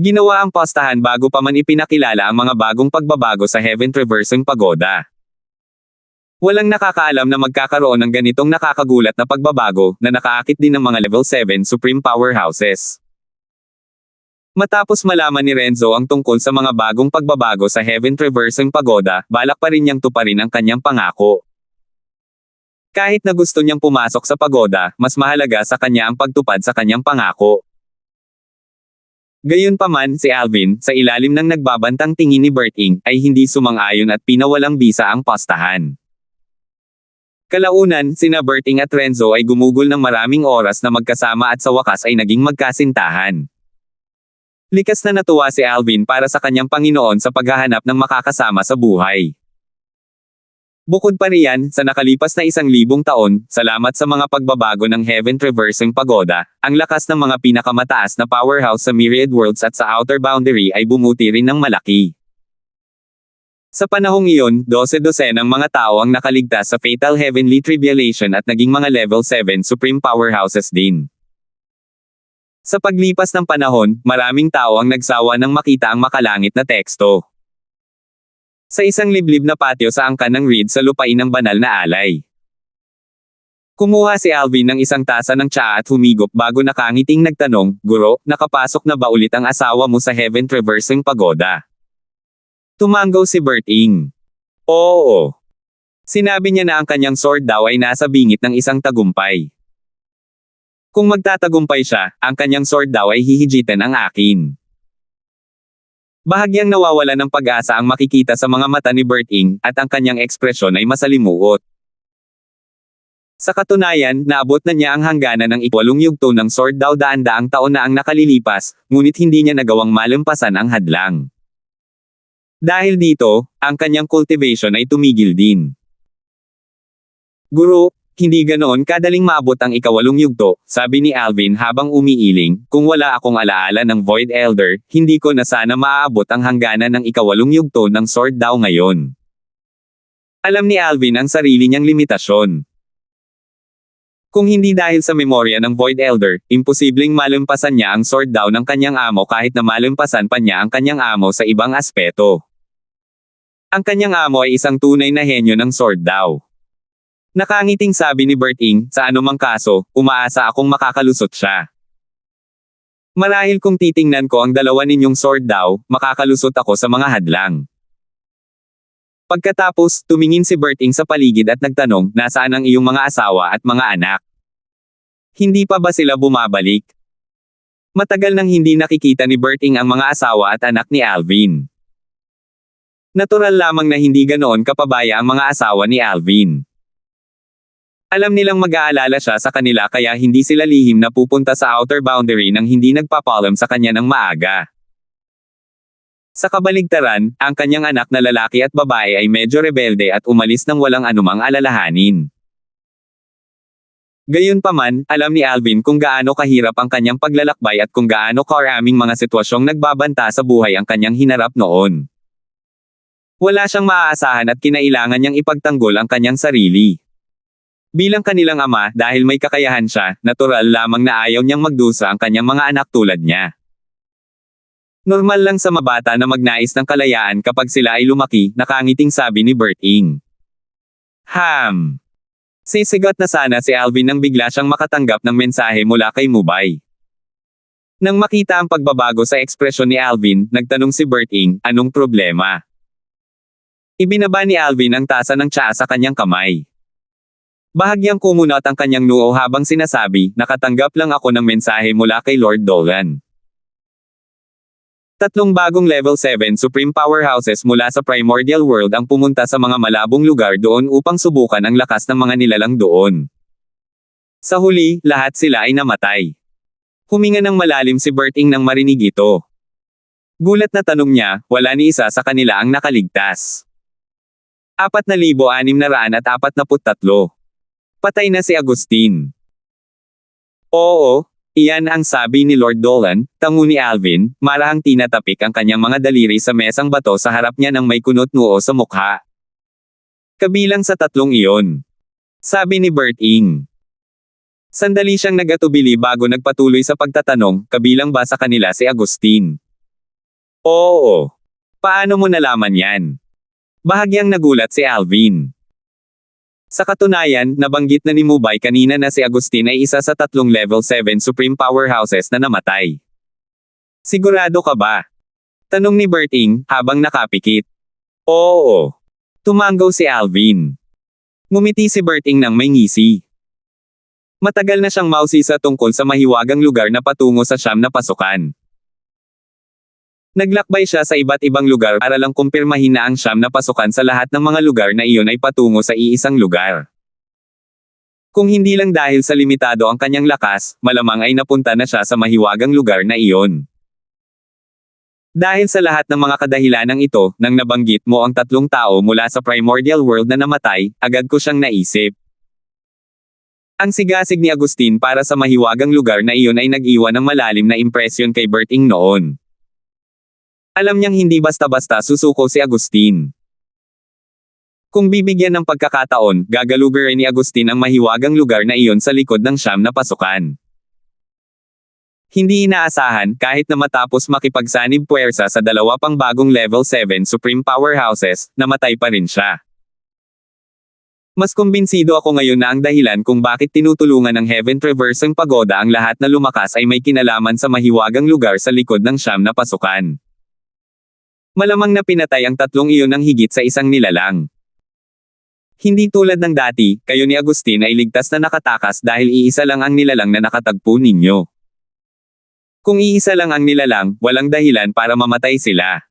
Ginawa ang postahan bago pa man ipinakilala ang mga bagong pagbabago sa Heaven Traversing Pagoda. Walang nakakaalam na magkakaroon ng ganitong nakakagulat na pagbabago, na nakaakit din ng mga level 7 Supreme Powerhouses. Matapos malaman ni Renzo ang tungkol sa mga bagong pagbabago sa Heaven Traversing Pagoda, balak pa rin niyang tuparin ang kanyang pangako. Kahit na gusto niyang pumasok sa pagoda, mas mahalaga sa kanya ang pagtupad sa kanyang pangako. Gayunpaman, si Alvin, sa ilalim ng nagbabantang tingin ni Bert Ing, ay hindi sumang-ayon at pinawalang bisa ang postahan. Kalaunan, sina Bert Ing at Renzo ay gumugol ng maraming oras na magkasama at sa wakas ay naging magkasintahan. Likas na natuwa si Alvin para sa kanyang Panginoon sa paghahanap ng makakasama sa buhay. Bukod pa riyan, sa nakalipas na 1,000 taon, salamat sa mga pagbabago ng Heaven Traversing Pagoda, ang lakas ng mga pinakamataas na powerhouse sa Myriad Worlds at sa Outer Boundary ay bumuti rin ng malaki. Sa panahong iyon, 12-dosenang mga tao ang nakaligtas sa Fatal Heavenly Tribulation at naging mga Level 7 Supreme Powerhouses din. Sa paglipas ng panahon, maraming tao ang nagsawa ng makita ang makalangit na teksto. Sa isang liblib na patio sa angkan ng Reed sa lupain ng banal na alay. Kumuha si Alvin ng isang tasa ng tsaa at humigop bago nakangiting nagtanong, "Guro, nakapasok na ba ulit ang asawa mo sa Heaven Traversing Pagoda?" Tumanggaw si Berting. Oo. Sinabi niya na ang kanyang sword daw ay nasa bingit ng isang tagumpay. Kung magtatagumpay siya, ang kanyang sword daw ay hihigitan ang akin. Bahagyang nawawala ng pag-asa ang makikita sa mga mata ni Berting, at ang kanyang ekspresyon ay masalimuot. Sa katunayan, naabot na niya ang hangganan ng 8 yugto ng sword daw daan-daang taon na ang nakalilipas, ngunit hindi niya nagawang malampasan ang hadlang. Dahil dito, ang kanyang cultivation ay tumigil din. Guro, hindi ganoon kadaling maabot ang 8 yugto, sabi ni Alvin habang umiiling, kung wala akong alaala ng Void Elder, hindi ko na sana maaabot ang hangganan ng 8 yugto ng sword daw ngayon. Alam ni Alvin ang sarili niyang limitasyon. Kung hindi dahil sa memorya ng Void Elder, imposibleng malampasan niya ang sword daw ng kanyang amo kahit na malampasan pa niya ang kanyang amo sa ibang aspeto. Ang kanyang amo ay isang tunay na henyo ng sword daw. Nakangiting sabi ni Berting, sa anumang kaso, umaasa akong makakalusot siya. Marahil kung titingnan ko ang dalawa ninyong sword daw, makakalusot ako sa mga hadlang. Pagkatapos, tumingin si Berting sa paligid at nagtanong, nasaan ang iyong mga asawa at mga anak? Hindi pa ba sila bumabalik? Matagal nang hindi nakikita ni Berting ang mga asawa at anak ni Alvin. Natural lamang na hindi ganoon kapabaya ang mga asawa ni Alvin. Alam nilang mag-aalala siya sa kanila kaya hindi sila lihim na pupunta sa outer boundary nang hindi nagpapaalam sa kanya ng maaga. Sa kabaligtaran, ang kanyang anak na lalaki at babae ay medyo rebelde at umalis nang walang anumang alalahanin. Gayunpaman, alam ni Alvin kung gaano kahirap ang kanyang paglalakbay at kung gaano karaming mga sitwasyong nagbabanta sa buhay ang kanyang hinarap noon. Wala siyang maaasahan at kinailangan niyang ipagtanggol ang kanyang sarili. Bilang kanilang ama, dahil may kakayahan siya, natural lamang na ayaw niyang magdusa ang kanyang mga anak tulad niya. Normal lang sa mabata na magnais ng kalayaan kapag sila ay lumaki, nakangiting sabi ni Berting. Sisigat na sana si Alvin nang bigla siyang makatanggap ng mensahe mula kay Mubay. Nang makita ang pagbabago sa ekspresyon ni Alvin, nagtanong si Berting, anong problema? Ibinaba ni Alvin ang tasa ng tsaa sa kanyang kamay. Bahagyang kumunat ang kanyang noo habang sinasabi, nakatanggap lang ako ng mensahe mula kay Lord Dolan. 3 bagong level 7 Supreme Powerhouses mula sa Primordial World ang pumunta sa mga malabong lugar doon upang subukan ang lakas ng mga nilalang doon. Sa huli, lahat sila ay namatay. Huminga ng malalim si Berting nang marinig ito. Gulat na tanong niya, wala ni isa sa kanila ang nakaligtas. 4,643. Patay na si Agustin. Oo, iyan ang sabi ni Lord Dolan, tango ni Alvin, marahang tinatapik ang kanyang mga daliri sa mesang bato sa harap niya nang may kunot noo sa mukha. Kabilang sa 3 iyon. Sabi ni Berting. Sandali siyang nagatubili bago nagpatuloy sa pagtatanong, kabilang ba sa kanila si Agustin? Oo. Paano mo nalaman yan? Bahagyang nagulat si Alvin. Sa katunayan, nabanggit na ni Mubay kanina na si Agustin ay isa sa 3 level 7 Supreme Powerhouses na namatay. Sigurado ka ba? Tanong ni Berting, habang nakapikit. Oo. Tumanggaw si Alvin. Ngumiti si Berting nang may ngisi. Matagal na siyang mausisa tungkol sa mahiwagang lugar na patungo sa siyam na pasukan. Naglakbay siya sa iba't ibang lugar para lang kumpirmahin na ang siyam na pasukan sa lahat ng mga lugar na iyon ay patungo sa iisang lugar. Kung hindi lang dahil sa limitado ang kanyang lakas, malamang ay napunta na siya sa mahiwagang lugar na iyon. Dahil sa lahat ng mga kadahilanang ito, nang nabanggit mo ang tatlong tao mula sa primordial world na namatay, agad ko siyang naisip. Ang sigasig ni Agustin para sa mahiwagang lugar na iyon ay nag-iwan ng malalim na impresyon kay Berting noon. Alam niyang hindi basta-basta susuko si Agustin. Kung bibigyan ng pagkakataon, gagalugarin ni Agustin ang mahiwagang lugar na iyon sa likod ng siyam na pasukan. Hindi inaasahan, kahit na matapos makipagsanib puwersa sa dalawa pang bagong level 7 Supreme Powerhouses, namatay pa rin siya. Mas kumbinsido ako ngayon na ang dahilan kung bakit tinutulungan ng Heaven Traversing Pagoda ang lahat na lumakas ay may kinalaman sa mahiwagang lugar sa likod ng siyam na pasukan. Malamang na pinatay ang tatlong iyon ng higit sa isang nilalang. Hindi tulad ng dati, kayo ni Agustin ay ligtas na nakatakas dahil iisa lang ang nilalang na nakatagpo ninyo. Kung iisa lang ang nilalang, walang dahilan para mamatay sila.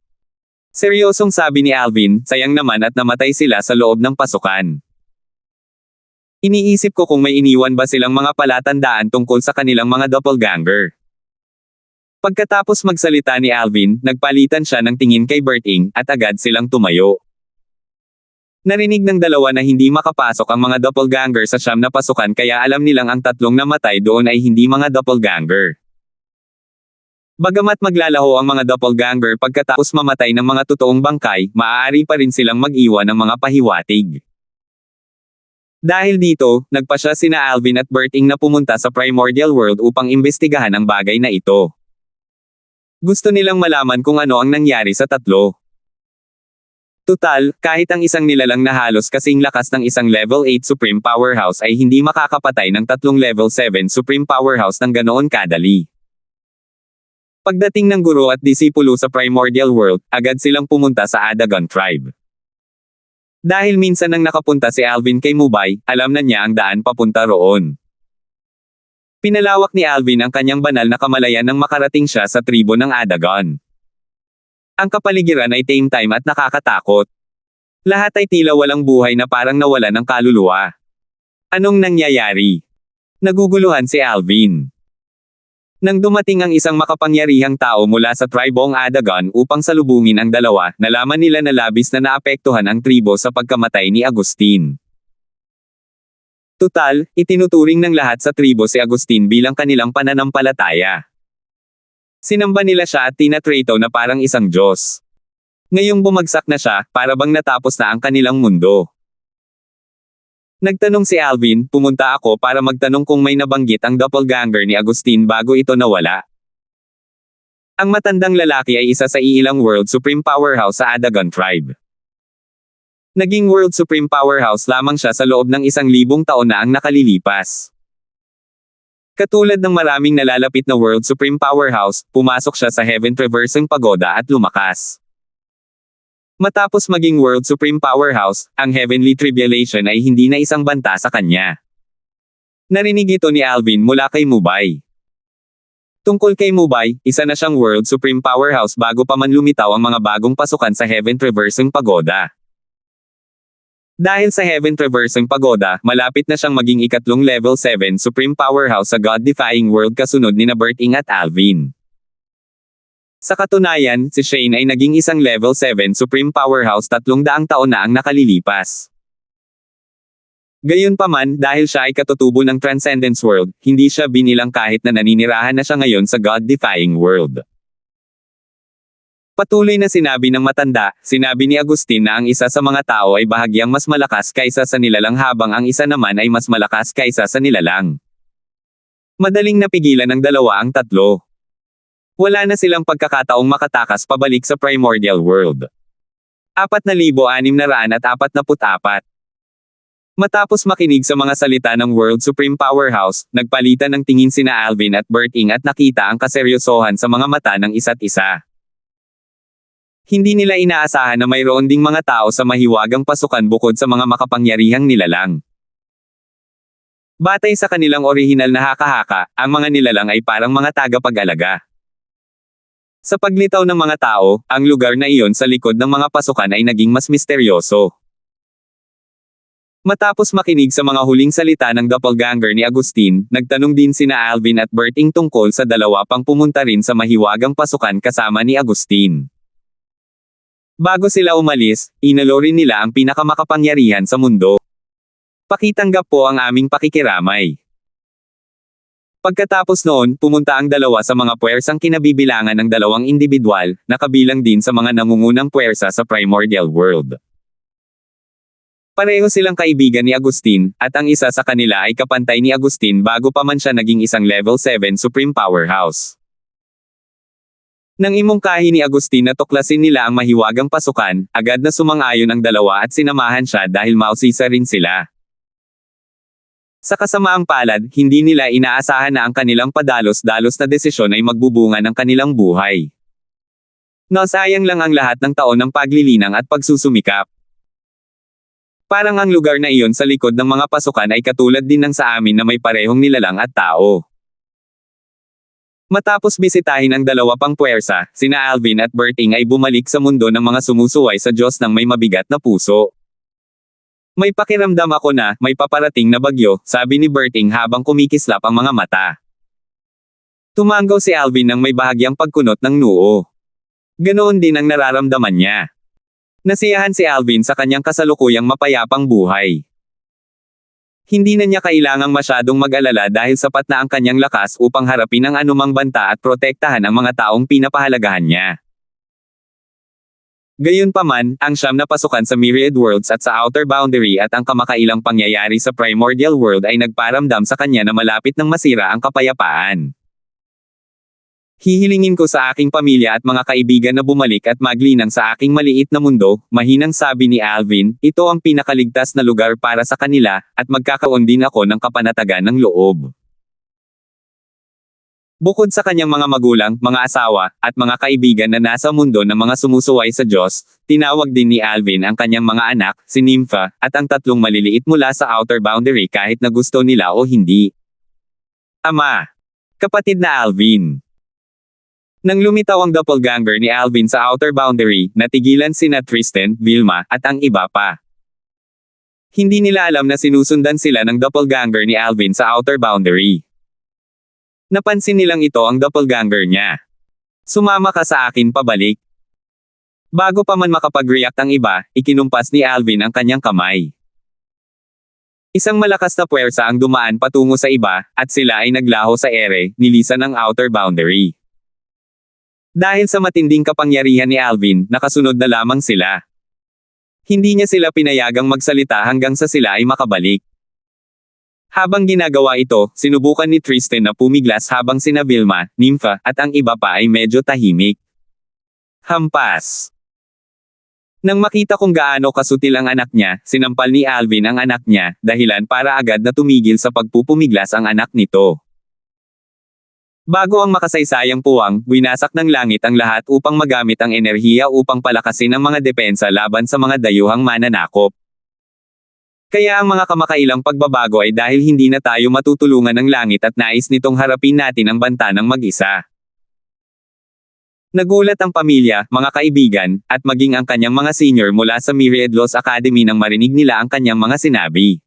Seryosong sabi ni Alvin, sayang naman at namatay sila sa loob ng pasukan. Iniisip ko kung may iniwan ba silang mga palatandaan tungkol sa kanilang mga doppelganger. Pagkatapos magsalita ni Alvin, nagpalitan siya ng tingin kay Berting, at agad silang tumayo. Narinig ng dalawa na hindi makapasok ang mga doppelganger sa siyam na pasukan kaya alam nilang ang tatlong namatay doon ay hindi mga doppelganger. Bagamat maglalaho ang mga doppelganger pagkatapos mamatay ng mga totoong bangkay, maaari pa rin silang mag-iwan ng mga pahiwatig. Dahil dito, nagpasya sina Alvin at Berting na pumunta sa Primordial World upang imbestigahan ang bagay na ito. Gusto nilang malaman kung ano ang nangyari sa tatlo. Tutal, kahit ang isang nilalang na halos kasing lakas ng isang level 8 Supreme Powerhouse ay hindi makakapatay ng tatlong level 7 Supreme Powerhouse ng ganoon kadali. Pagdating ng guro at disipulo sa Primordial World, agad silang pumunta sa Adagon Tribe. Dahil minsan nang nakapunta si Alvin kay Mubay, alam na niya ang daan papunta roon. Pinalawak ni Alvin ang kanyang banal na kamalayan nang makarating siya sa tribo ng Adagon. Ang kapaligiran ay tame time at nakakatakot. Lahat ay tila walang buhay na parang nawalan ng kaluluwa. Anong nangyayari? Naguguluhan si Alvin. Nang dumating ang isang makapangyarihang tao mula sa tribong Adagon upang salubungin ang dalawa, nalaman nila na labis na naapektuhan ang tribo sa pagkamatay ni Agustin. Tutal, itinuturing ng lahat sa tribo si Agustin bilang kanilang pananampalataya. Sinamba nila siya at tinatrato na parang isang Diyos. Ngayong bumagsak na siya, para bang natapos na ang kanilang mundo. Nagtanong si Alvin, pumunta ako para magtanong kung may nabanggit ang doppelganger ni Agustin bago ito nawala. Ang matandang lalaki ay isa sa iilang World Supreme Powerhouse sa Adagon Tribe. Naging World Supreme Powerhouse lamang siya sa loob ng 1,000 taon na ang nakalilipas. Katulad ng maraming nalalapit na World Supreme Powerhouse, pumasok siya sa Heaven Traversing Pagoda at lumakas. Matapos maging World Supreme Powerhouse, ang Heavenly Tribulation ay hindi na isang banta sa kanya. Narinig ito ni Alvin mula kay Mubay. Tungkol kay Mubay, isa na siyang World Supreme Powerhouse bago pa man lumitaw ang mga bagong pasukan sa Heaven Traversing Pagoda. Dahil sa Heaven Traversing Pagoda, malapit na siyang maging ikatlong level 7 Supreme Powerhouse sa God-defying world kasunod ni Berting at Alvin. Sa katunayan, si Shane ay naging isang level 7 Supreme Powerhouse 300 taon na ang nakalilipas. Gayunpaman, dahil siya ay katutubo ng Transcendence World, hindi siya binilang kahit na naninirahan na siya ngayon sa God-defying world. Patuloy na sinabi ng matanda, sinabi ni Agustin na ang isa sa mga tao ay bahagyang mas malakas kaysa sa nilalang habang ang isa naman ay mas malakas kaysa sa nilalang. Madaling napigilan ng dalawa ang tatlo. Wala na silang pagkakataong makatakas pabalik sa Primordial World. 4,644. Matapos makinig sa mga salita ng World Supreme Powerhouse, nagpalitan ng tingin sina Alvin at Berting at nakita ang kaseryosohan sa mga mata ng isa't isa. Hindi nila inaasahan na mayroon ding mga tao sa mahiwagang pasukan bukod sa mga makapangyarihang nilalang. Batay sa kanilang orihinal na haka-haka, ang mga nilalang ay parang mga tagapag-alaga. Sa paglitaw ng mga tao, ang lugar na iyon sa likod ng mga pasukan ay naging mas misteryoso. Matapos makinig sa mga huling salita ng doppelganger ni Agustin, nagtanong din sina Alvin at Berting tungkol sa dalawa pang pumunta rin sa mahiwagang pasukan kasama ni Agustin. Bago sila umalis, inalo rin nila ang pinakamakapangyarihan sa mundo. Pakitanggap po ang aming pakikiramay. Pagkatapos noon, pumunta ang dalawa sa mga puwersang kinabibilangan ng dalawang individual, na kabilang din sa mga nangungunang puwersa sa primordial world. Pareho silang kaibigan ni Agustin, at ang isa sa kanila ay kapantay ni Agustin bago pa man siya naging isang level 7 supreme powerhouse. Nang imungkahi ni Agustin na tuklasin nila ang mahiwagang pasukan, agad na sumang-ayon ang dalawa at sinamahan siya dahil mausisa rin sila. Sa kasamaang palad, hindi nila inaasahan na ang kanilang padalos-dalos na desisyon ay magbubunga ng kanilang buhay. Nasayang lang ang lahat ng taon ng paglilinang at pagsusumikap. Parang ang lugar na iyon sa likod ng mga pasukan ay katulad din ng sa amin na may parehong nilalang at tao. Matapos bisitahin ang dalawa pang puwersa, sina Alvin at Berting ay bumalik sa mundo ng mga sumusuway sa Diyos ng may mabigat na puso. May pakiramdam ako na, may paparating na bagyo, sabi ni Berting habang kumikislap ang mga mata. Tumanggaw si Alvin ng may bahagyang pagkunot ng noo. Ganoon din ang nararamdaman niya. Nasiyahan si Alvin sa kanyang kasalukuyang mapayapang buhay. Hindi na niya kailangang masyadong mag-alala dahil sapat na ang kanyang lakas upang harapin ang anumang banta at protektahan ang mga taong pinapahalagahan niya. Gayunpaman, ang siyam na pasukan sa Myriad Worlds at sa Outer Boundary at ang kamakailang pangyayari sa Primordial World ay nagparamdam sa kanya na malapit nang masira ang kapayapaan. Hihilingin ko sa aking pamilya at mga kaibigan na bumalik at maglinang sa aking maliit na mundo, mahinang sabi ni Alvin, ito ang pinakaligtas na lugar para sa kanila, at magkakaroon din ako ng kapanatagan ng loob. Bukod sa kanyang mga magulang, mga asawa, at mga kaibigan na nasa mundo ng mga sumusuway sa Diyos, tinawag din ni Alvin ang kanyang mga anak, si Nympha, at ang tatlong maliliit mula sa Outer Boundary kahit na gusto nila o hindi. Ama. Kapatid na Alvin. Nang lumitaw ang doppelganger ni Alvin sa Outer Boundary, natigilan sina Tristan, Vilma, at ang iba pa. Hindi nila alam na sinusundan sila ng doppelganger ni Alvin sa Outer Boundary. Napansin nilang ito ang doppelganger niya. Sumama ka sa akin pabalik. Bago pa man makapag-react ang iba, ikinumpas ni Alvin ang kanyang kamay. Isang malakas na puwersa ang dumaan patungo sa iba, at sila ay naglaho sa ere, nilisan ng Outer Boundary. Dahil sa matinding kapangyarihan ni Alvin, nakasunod na lamang sila. Hindi niya sila pinayagang magsalita hanggang sa sila ay makabalik. Habang ginagawa ito, sinubukan ni Tristan na pumiglas habang sina Vilma, Nympha, at ang iba pa ay medyo tahimik. Hampas. Nang makita kung gaano kasutil ang anak niya, sinampal ni Alvin ang anak niya, dahilan para agad na tumigil sa pagpupumiglas ang anak nito. Bago ang makasaysayang puwang, winasak ng langit ang lahat upang magamit ang enerhiya upang palakasin ang mga depensa laban sa mga dayuhang mananakop. Kaya ang mga kamakailang pagbabago ay dahil hindi na tayo matutulungan ng langit at nais nitong harapin natin ang banta ng mag-isa. Nagulat ang pamilya, mga kaibigan, at maging ang kanyang mga senior mula sa Myriad Laws Academy nang marinig nila ang kanyang mga sinabi.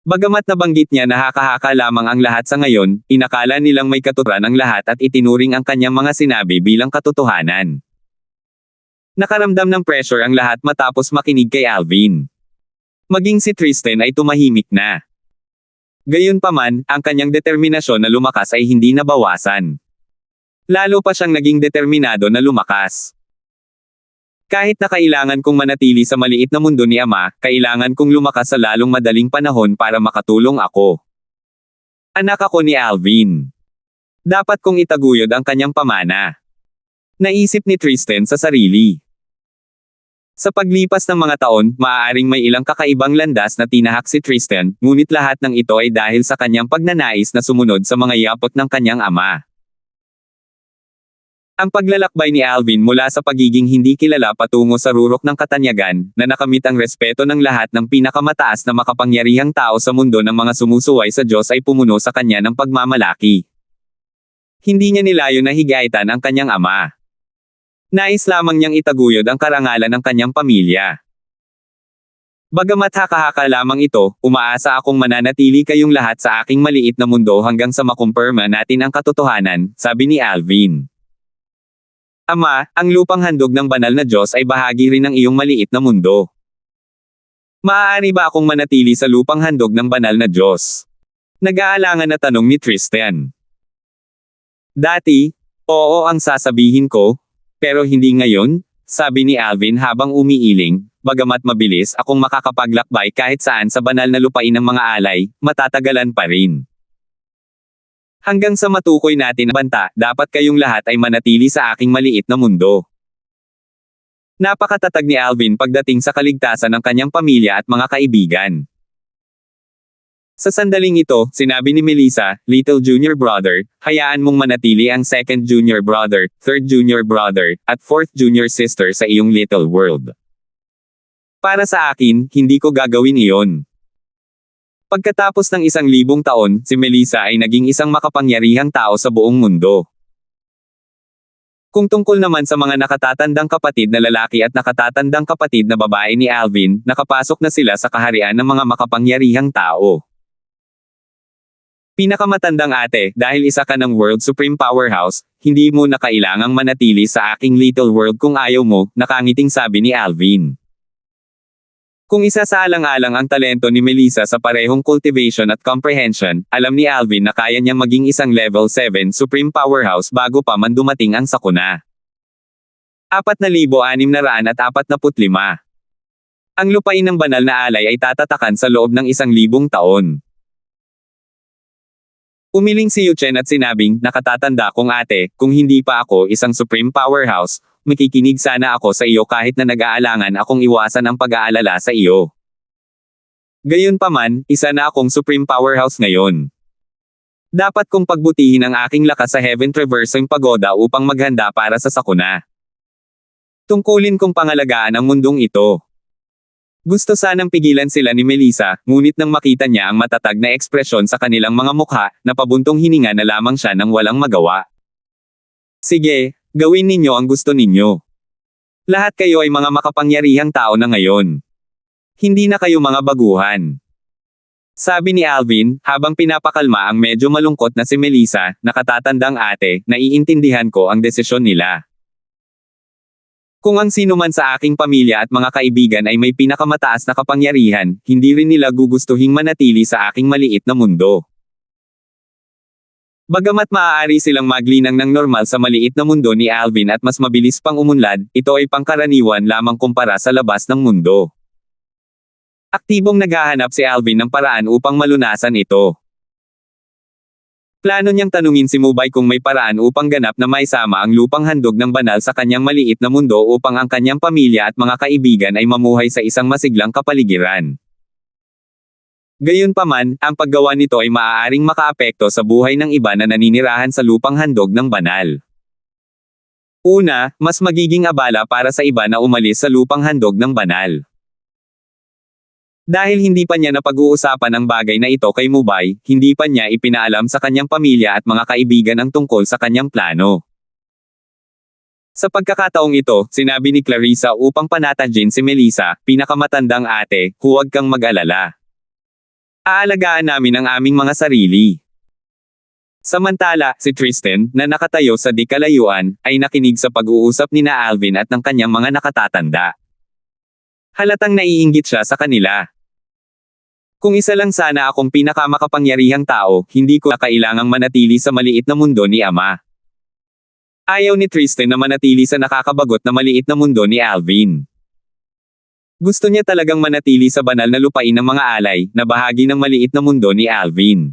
Bagamat nabanggit niya na haka-haka lamang ang lahat sa ngayon, inakala nilang may katuturan ang lahat at itinuring ang kanyang mga sinabi bilang katotohanan. Nakaramdam ng pressure ang lahat matapos makinig kay Alvin. Maging si Tristan ay tumahimik na. Gayunpaman, ang kanyang determinasyon na lumakas ay hindi nabawasan. Lalo pa siyang naging determinado na lumakas. Kahit na kailangan kong manatili sa maliit na mundo ni Ama, kailangan kong lumakas sa lalong madaling panahon para makatulong ako. Anak ako ni Alvin. Dapat kong itaguyod ang kanyang pamana. Naisip ni Tristan sa sarili. Sa paglipas ng mga taon, maaaring may ilang kakaibang landas na tinahak si Tristan, ngunit lahat ng ito ay dahil sa kanyang pagnanais na sumunod sa mga yapot ng kanyang ama. Ang paglalakbay ni Alvin mula sa pagiging hindi kilala patungo sa rurok ng katanyagan, na nakamit ang respeto ng lahat ng pinakamataas na makapangyarihang tao sa mundo ng mga sumusuway sa Diyos ay pumuno sa kanya ng pagmamalaki. Hindi niya nilayo na higaitan ang kanyang ama. Nais lamang niyang itaguyod ang karangalan ng kanyang pamilya. Bagamat haka-haka lamang ito, umaasa akong mananatili kayong lahat sa aking maliit na mundo hanggang sa makumpirma natin ang katotohanan, sabi ni Alvin. Ama, ang lupang handog ng banal na Diyos ay bahagi rin ng iyong maliit na mundo. Maaari ba akong manatili sa lupang handog ng banal na Diyos? Nag-aalangan na tanong ni Tristan. Dati, oo ang sasabihin ko, pero hindi ngayon, sabi ni Alvin habang umiiling, bagamat mabilis akong makakapaglakbay kahit saan sa banal na lupain ng mga alay, matatagalan pa rin. Hanggang sa matukoy natin ang banta, dapat kayong lahat ay manatili sa aking maliit na mundo. Napakatatag ni Alvin pagdating sa kaligtasan ng kanyang pamilya at mga kaibigan. Sa sandaling ito, sinabi ni Melissa, little junior brother, hayaan mong manatili ang second junior brother, third junior brother, at fourth junior sister sa iyong little world. Para sa akin, hindi ko gagawin iyon. Pagkatapos ng 1,000 taon, si Melissa ay naging isang makapangyarihang tao sa buong mundo. Kung tungkol naman sa mga nakatatandang kapatid na lalaki at nakatatandang kapatid na babae ni Alvin, nakapasok na sila sa kaharian ng mga makapangyarihang tao. Pinakamatandang ate, dahil isa ka ng World Supreme Powerhouse, hindi mo na kailangang manatili sa aking little world kung ayaw mo, nakangiting sabi ni Alvin. Kung isa sa alang-alang ang talento ni Melissa sa parehong cultivation at comprehension, alam ni Alvin na kaya niyang maging isang level 7 Supreme Powerhouse bago pa man dumating ang sakuna. 4,645. Ang lupain ng banal na alay ay tatatakan sa loob ng 1,000 taon. Umiling si Yuchen at sinabing, nakatatanda kong ate, kung hindi pa ako isang Supreme Powerhouse, makikinig sana ako sa iyo kahit na nag-aalangan akong iwasan ang pag-aalala sa iyo. Gayunpaman, isa na akong Supreme Powerhouse ngayon. Dapat kong pagbutihin ang aking lakas sa Heaven Traversing Pagoda upang maghanda para sa sakuna. Tungkulin kong pangalagaan ang mundong ito. Gusto sanang pigilan sila ni Melissa, ngunit nang makita niya ang matatag na ekspresyon sa kanilang mga mukha, napabuntong hininga na lamang siya nang walang magawa. Sige, gawin ninyo ang gusto ninyo. Lahat kayo ay mga makapangyarihang tao na ngayon. Hindi na kayo mga baguhan. Sabi ni Alvin, habang pinapakalma ang medyo malungkot na si Melissa, nakatatandang ate, naiintindihan ko ang desisyon nila. Kung ang sino man sa aking pamilya at mga kaibigan ay may pinakamataas na kapangyarihan, hindi rin nila gugustuhing manatili sa aking maliit na mundo. Bagamat maaari silang maglinang ng normal sa maliit na mundo ni Alvin at mas mabilis pang umunlad, ito ay pangkaraniwan lamang kumpara sa labas ng mundo. Aktibong naghahanap si Alvin ng paraan upang malunasan ito. Plano niyang tanungin si Mubay kung may paraan upang ganap na maisama ang lupang handog ng banal sa kanyang maliit na mundo upang ang kanyang pamilya at mga kaibigan ay mamuhay sa isang masiglang kapaligiran. Gayunpaman, ang paggawa nito ay maaaring makaapekto sa buhay ng iba na naninirahan sa lupang handog ng banal. Una, mas magiging abala para sa iba na umalis sa lupang handog ng banal. Dahil hindi pa niya napag-uusapan ang bagay na ito kay Mubay, hindi pa niya ipinaalam sa kanyang pamilya at mga kaibigan ang tungkol sa kanyang plano. Sa pagkakataong ito, sinabi ni Clarissa upang panatagin si Melissa, pinakamatandang ate, huwag kang mag-alala. Aalagaan namin ang aming mga sarili. Samantala, si Tristan, na nakatayo sa di kalayuan, ay nakinig sa pag-uusap ni na Alvin at ng kanyang mga nakatatanda. Halatang naiinggit siya sa kanila. Kung isa lang sana akong pinakamakapangyarihang tao, hindi ko na kailangang manatili sa maliit na mundo ni Ama. Ayaw ni Tristan na manatili sa nakakabagot na maliit na mundo ni Alvin. Gusto niya talagang manatili sa banal na lupain ng mga alay, na bahagi ng maliit na mundo ni Alvin.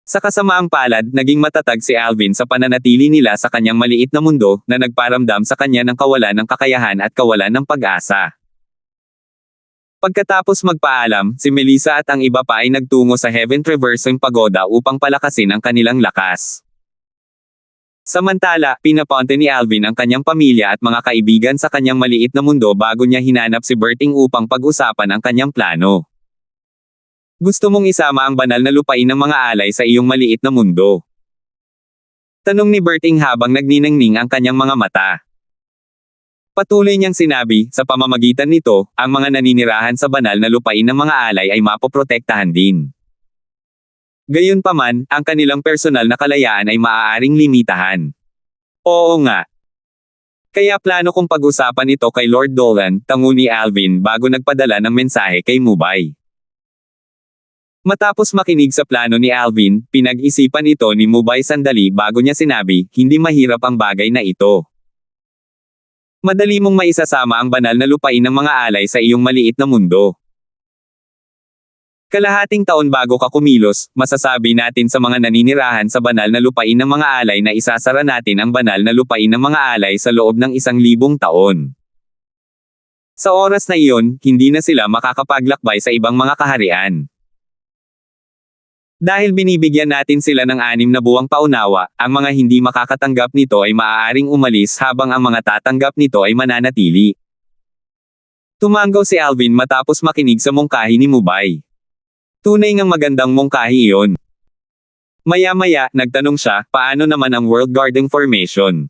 Sa kasamaang palad, naging matatag si Alvin sa pananatili nila sa kanyang maliit na mundo, na nagparamdam sa kanya ng kawalan ng kakayahan at kawalan ng pag-asa. Pagkatapos magpaalam, si Melissa at ang iba pa ay nagtungo sa Heaven Traversing Pagoda upang palakasin ang kanilang lakas. Samantala, pinapunta ni Alvin ang kanyang pamilya at mga kaibigan sa kanyang maliit na mundo bago niya hinanap si Berting upang pag-usapan ang kanyang plano. Gusto mong isama ang banal na lupain ng mga alay sa iyong maliit na mundo? Tanong ni Berting habang nagniningning ang kanyang mga mata. Patuloy niyang sinabi, sa pamamagitan nito, ang mga naninirahan sa banal na lupain ng mga alay ay mapoprotektahan din. Gayunpaman, ang kanilang personal na kalayaan ay maaaring limitahan. Oo nga. Kaya plano kong pag-usapan ito kay Lord Dolan, tango ni Alvin bago nagpadala ng mensahe kay Mubay. Matapos makinig sa plano ni Alvin, pinag-isipan ito ni Mubay sandali bago niya sinabi, hindi mahirap ang bagay na ito. Madali mong maisasama ang banal na lupain ng mga alay sa iyong maliit na mundo. Kalahating taon bago ka kumilos, masasabi natin sa mga naninirahan sa banal na lupain ng mga alay na isasara natin ang banal na lupain ng mga alay sa loob ng 1,000 taon. Sa oras na iyon, hindi na sila makakapaglakbay sa ibang mga kaharian. Dahil binibigyan natin sila ng 6 na buwang paunawa, ang mga hindi makakatanggap nito ay maaaring umalis habang ang mga tatanggap nito ay mananatili. Tumanggaw si Alvin matapos makinig sa mungkahi ni Mubay. Tunay ngang magandang mungkahi iyon. Maya-maya, nagtanong siya, paano naman ang World Garden Formation?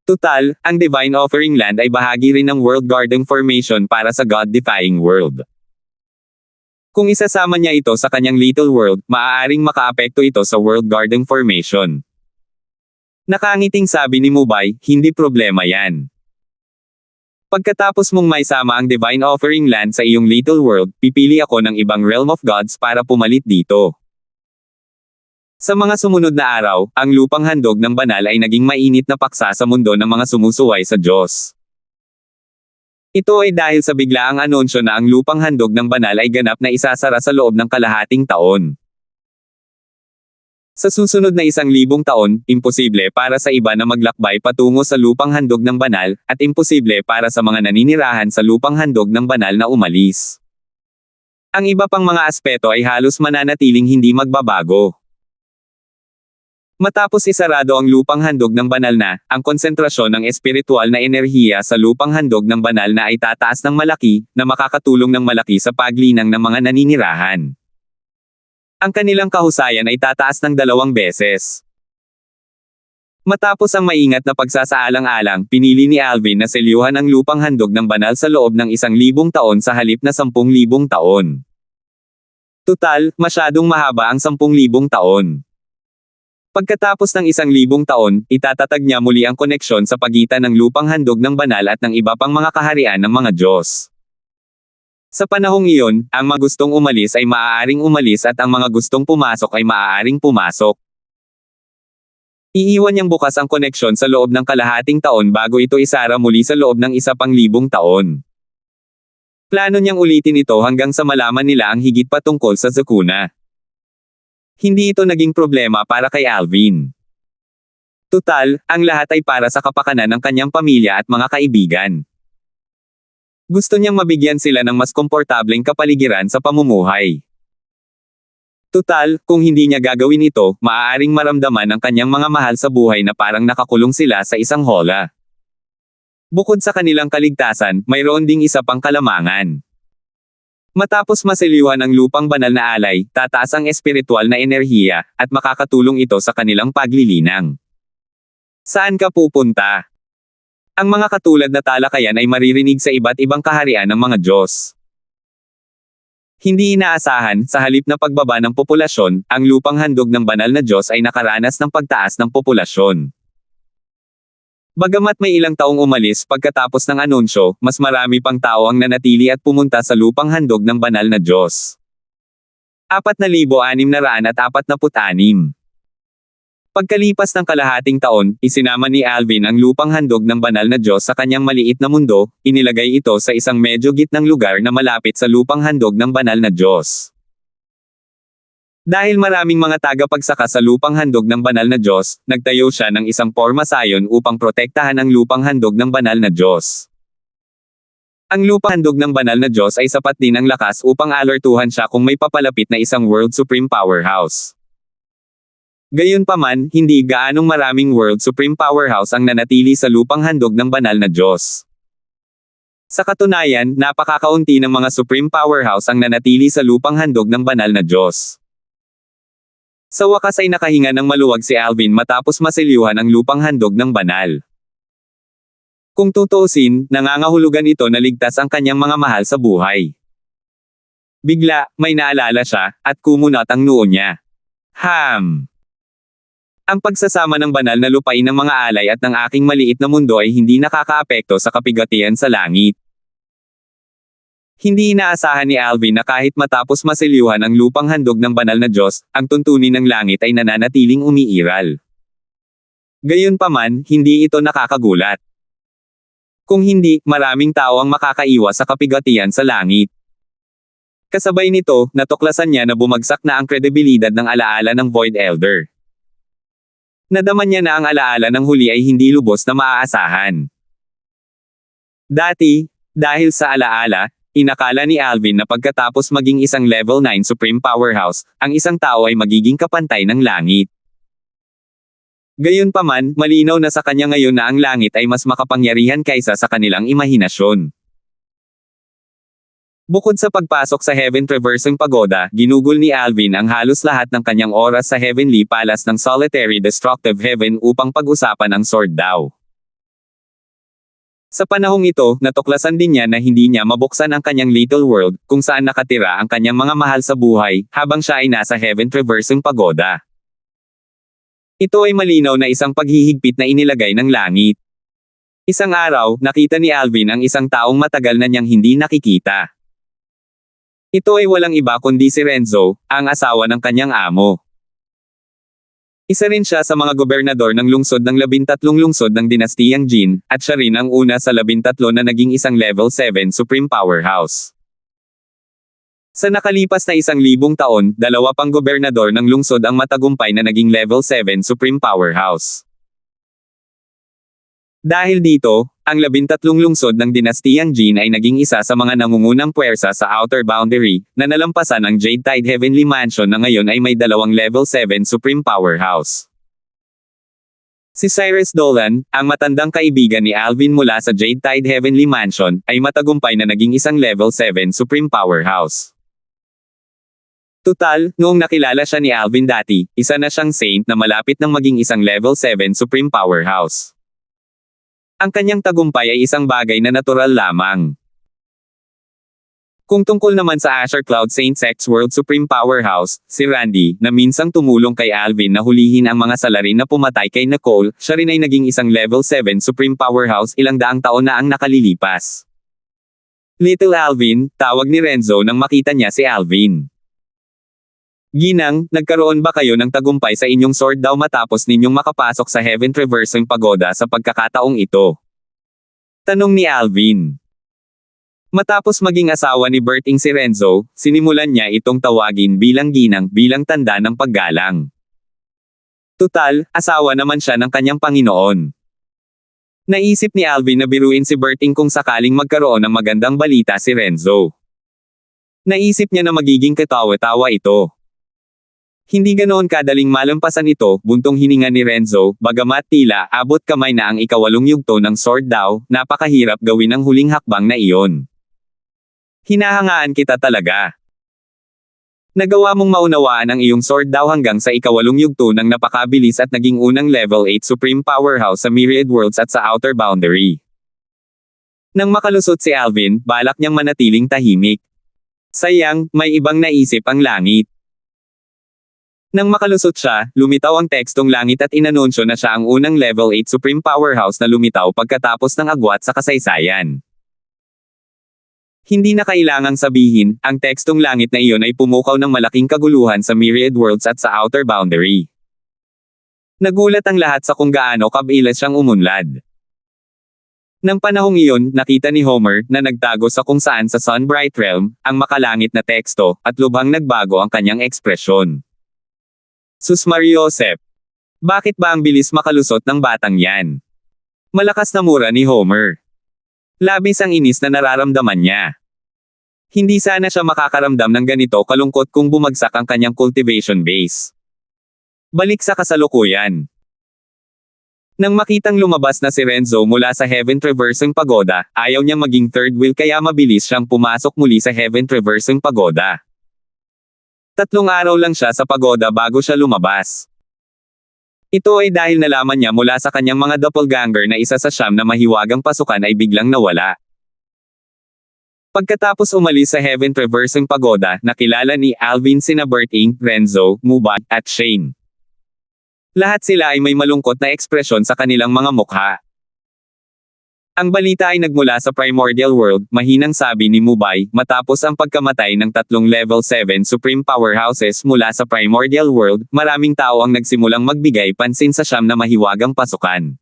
Tutal, ang Divine Offering Land ay bahagi rin ng World Garden Formation para sa God-defying world. Kung isasama niya ito sa kanyang little world, maaaring makaapekto ito sa World Garden Formation. Nakangiting sabi ni Mubay, hindi problema yan. Pagkatapos mong maisama ang Divine Offering Land sa iyong little world, pipili ako ng ibang realm of gods para pumalit dito. Sa mga sumunod na araw, ang lupang handog ng banal ay naging mainit na paksa sa mundo ng mga sumusuway sa Diyos. Ito ay dahil sa biglaang anunsyo na ang lupang handog ng banal ay ganap na isasara sa loob ng kalahating taon. Sa susunod na 1,000 taon, imposible para sa iba na maglakbay patungo sa lupang handog ng banal, at imposible para sa mga naninirahan sa lupang handog ng banal na umalis. Ang iba pang mga aspeto ay halos mananatiling hindi magbabago. Matapos isarado ang lupang handog ng banal na, ang konsentrasyon ng espiritual na enerhiya sa lupang handog ng banal na ay tataas ng malaki, na makakatulong ng malaki sa paglinang ng mga naninirahan. Ang kanilang kahusayan ay tataas ng 2 beses. Matapos ang maingat na pagsasaalang-alang, pinili ni Alvin na selyuhan ang lupang handog ng banal sa loob ng 1,000 taon sa halip na 10,000 taon. Tutal, masyadong mahaba ang 10,000 taon. Pagkatapos ng 1,000 taon, itatatag niya muli ang koneksyon sa pagitan ng lupang handog ng banal at ng iba pang mga kaharian ng mga Diyos. Sa panahong iyon, ang mga gustong umalis ay maaaring umalis at ang mga gustong pumasok ay maaaring pumasok. Iiwan niyang bukas ang koneksyon sa loob ng kalahating taon bago ito isara muli sa loob ng 1,000 taon. Plano niyang ulitin ito hanggang sa malaman nila ang higit pa tungkol sa Zakuna. Hindi ito naging problema para kay Alvin. Tutal, ang lahat ay para sa kapakanan ng kanyang pamilya at mga kaibigan. Gusto niyang mabigyan sila ng mas komportableng kapaligiran sa pamumuhay. Tutal, kung hindi niya gagawin ito, maaaring maramdaman ng kanyang mga mahal sa buhay na parang nakakulong sila sa isang hola. Bukod sa kanilang kaligtasan, mayroon ding isa pang kalamangan. Matapos maselyuhan ang lupang banal na alay, tataas ang espiritual na enerhiya, at makakatulong ito sa kanilang paglilinang. Saan ka pupunta? Ang mga katulad na talakayan ay maririnig sa iba't ibang kaharian ng mga Diyos. Hindi inaasahan, sa halip na pagbaba ng populasyon, ang lupang handog ng banal na Diyos ay nakaranas ng pagtaas ng populasyon. Bagamat may ilang taong umalis pagkatapos ng anunsyo, mas marami pang tao ang nanatili at pumunta sa lupang handog ng banal na Diyos. 4,646. Pagkalipas ng kalahating taon, isinama ni Alvin ang lupang handog ng banal na Diyos sa kanyang maliit na mundo, inilagay ito sa isang medyo gitnang lugar na malapit sa lupang handog ng banal na Diyos. Dahil maraming mga tagapagsaka sa lupang handog ng banal na Diyos, nagtayo siya ng isang porma sayon upang protektahan ang lupang handog ng banal na Diyos. Ang lupang handog ng banal na Diyos ay sapat din ang lakas upang alertuhan siya kung may papalapit na isang World Supreme Powerhouse. Gayunpaman, hindi gaanong maraming World Supreme Powerhouse ang nanatili sa lupang handog ng banal na Diyos. Sa katunayan, napakakaunti ng mga Supreme Powerhouse ang nanatili sa lupang handog ng banal na Diyos. Sa wakas ay nakahinga ng maluwag si Alvin matapos maselyuhan ang lupang handog ng banal. Kung tutuusin, nangangahulugan ito na ligtas ang kanyang mga mahal sa buhay. Bigla, may naalala siya, at kumunat ang noo niya. Ang pagsasama ng banal na lupain ng mga alay at ng aking maliit na mundo ay hindi nakakaapekto sa kapigatian sa langit. Hindi inaasahan ni Alvin na kahit matapos maselyuhan ang lupang handog ng banal na Diyos, ang tuntunin ng langit ay nananatiling umiiral. Gayunpaman, hindi ito nakakagulat. Kung hindi, maraming tao ang makakaiwas sa kapigatian sa langit. Kasabay nito, natuklasan niya na bumagsak na ang kredibilidad ng alaala ng Void Elder. Nadaman niya na ang alaala ng huli ay hindi lubos na maaasahan. Dati, dahil sa alaala, inakala ni Alvin na pagkatapos maging isang level 9 Supreme Powerhouse, ang isang tao ay magiging kapantay ng langit. Gayunpaman, malinaw na sa kanya ngayon na ang langit ay mas makapangyarihan kaysa sa kanilang imahinasyon. Bukod sa pagpasok sa Heaven Traversing Pagoda, ginugol ni Alvin ang halos lahat ng kanyang oras sa Heavenly Palace ng Solitary Destructive Heaven upang pag-usapan ang Sword Dao. Sa panahong ito, natuklasan din niya na hindi niya mabuksan ang kanyang little world, kung saan nakatira ang kanyang mga mahal sa buhay, habang siya ay nasa Heaven Traversing Pagoda. Ito ay malinaw na isang paghihigpit na inilagay ng langit. Isang araw, nakita ni Alvin ang isang taong matagal na niyang hindi nakikita. Ito ay walang iba kundi si Renzo, ang asawa ng kanyang amo. Isa rin siya sa mga gobernador ng lungsod ng 13 lungsod ng dinastiyang Jin, at siya rin ang una sa 13 na naging isang level 7 Supreme Powerhouse. Sa nakalipas na 1,000 taon, 2 pang gobernador ng lungsod ang matagumpay na naging level 7 Supreme Powerhouse. Dahil dito, ang 13 lungsod ng dinastiyang Jin ay naging isa sa mga nangungunang puwersa sa Outer Boundary, na nalampasan ang Jade Tide Heavenly Mansion na ngayon ay may 2 level 7 Supreme Powerhouse. Si Cyrus Dolan, ang matandang kaibigan ni Alvin mula sa Jade Tide Heavenly Mansion, ay matagumpay na naging isang level 7 Supreme Powerhouse. Tutal, noong nakilala siya ni Alvin dati, isa na siyang saint na malapit ng maging isang level 7 Supreme Powerhouse. Ang kanyang tagumpay ay isang bagay na natural lamang. Kung tungkol naman sa Asher Cloud Saint Sect's World Supreme Powerhouse, si Randy, na minsang tumulong kay Alvin na hulihin ang mga salarin na pumatay kay Nicole, siya rin ay naging isang level 7 Supreme Powerhouse ilang daang taon na ang nakalilipas. Little Alvin, tawag ni Renzo nang makita niya si Alvin. Ginang, nagkaroon ba kayo ng tagumpay sa inyong sword daw matapos ninyong makapasok sa Heaven Traversing Pagoda sa pagkakataong ito? Tanong ni Alvin. Matapos maging asawa ni Berting si Renzo, sinimulan niya itong tawagin bilang ginang bilang tanda ng paggalang. Tutal, asawa naman siya ng kanyang Panginoon. Naisip ni Alvin na biruin si Berting kung sakaling magkaroon ng magandang balita si Renzo. Naisip niya na magiging katawa-tawa ito. Hindi ganoon kadaling malampasan ito, buntong hininga ni Renzo, bagamat tila abot kamay na ang ikawalong yugto ng sword daw, napakahirap gawin ang huling hakbang na iyon. Hinahangaan kita talaga. Nagawa mong maunawaan ang iyong sword daw hanggang sa ikawalong yugto ng napakabilis at naging unang level 8 Supreme Powerhouse sa Myriad Worlds at sa Outer Boundary. Nang makalusot si Alvin, balak niyang manatiling tahimik. Sayang, may ibang naisip ang langit. Nang makalusot siya, lumitaw ang tekstong langit at inanunsyo na siya ang unang level 8 Supreme Powerhouse na lumitaw pagkatapos ng agwat sa kasaysayan. Hindi na kailangang sabihin, ang tekstong langit na iyon ay pumukaw ng malaking kaguluhan sa Myriad Worlds at sa Outer Boundary. Nagulat ang lahat sa kung gaano kabilis siyang umunlad. Nang panahong iyon, nakita ni Homer, na nagtago sa kung saan sa Sunbright Realm, ang makalangit na teksto, at lubhang nagbago ang kanyang ekspresyon. Sus Mariosep! Bakit ba ang bilis makalusot ng batang yan? Malakas na mura ni Homer. Labis ang inis na nararamdaman niya. Hindi sana siya makakaramdam ng ganito kalungkot kung bumagsak ang kanyang cultivation base. Balik sa kasalukuyan. Nang makitang lumabas na si Renzo mula sa Heaven Traversing Pagoda, ayaw niyang maging third wheel kaya mabilis siyang pumasok muli sa Heaven Traversing Pagoda. 3 araw lang siya sa pagoda bago siya lumabas. Ito ay dahil nalaman niya mula sa kanyang mga doppelganger na isa sa siyam na mahiwagang pasukan ay biglang nawala. Pagkatapos umalis sa Heaven Traversing Pagoda, nakilala ni Alvin sina Berting, Renzo, Mubay, at Shane. Lahat sila ay may malungkot na ekspresyon sa kanilang mga mukha. Ang balita ay nagmula sa Primordial World, mahinang sabi ni Mubay, matapos ang pagkamatay ng tatlong Level 7 Supreme Powerhouses mula sa Primordial World, maraming tao ang nagsimulang magbigay pansin sa siyam na mahiwagang pasukan.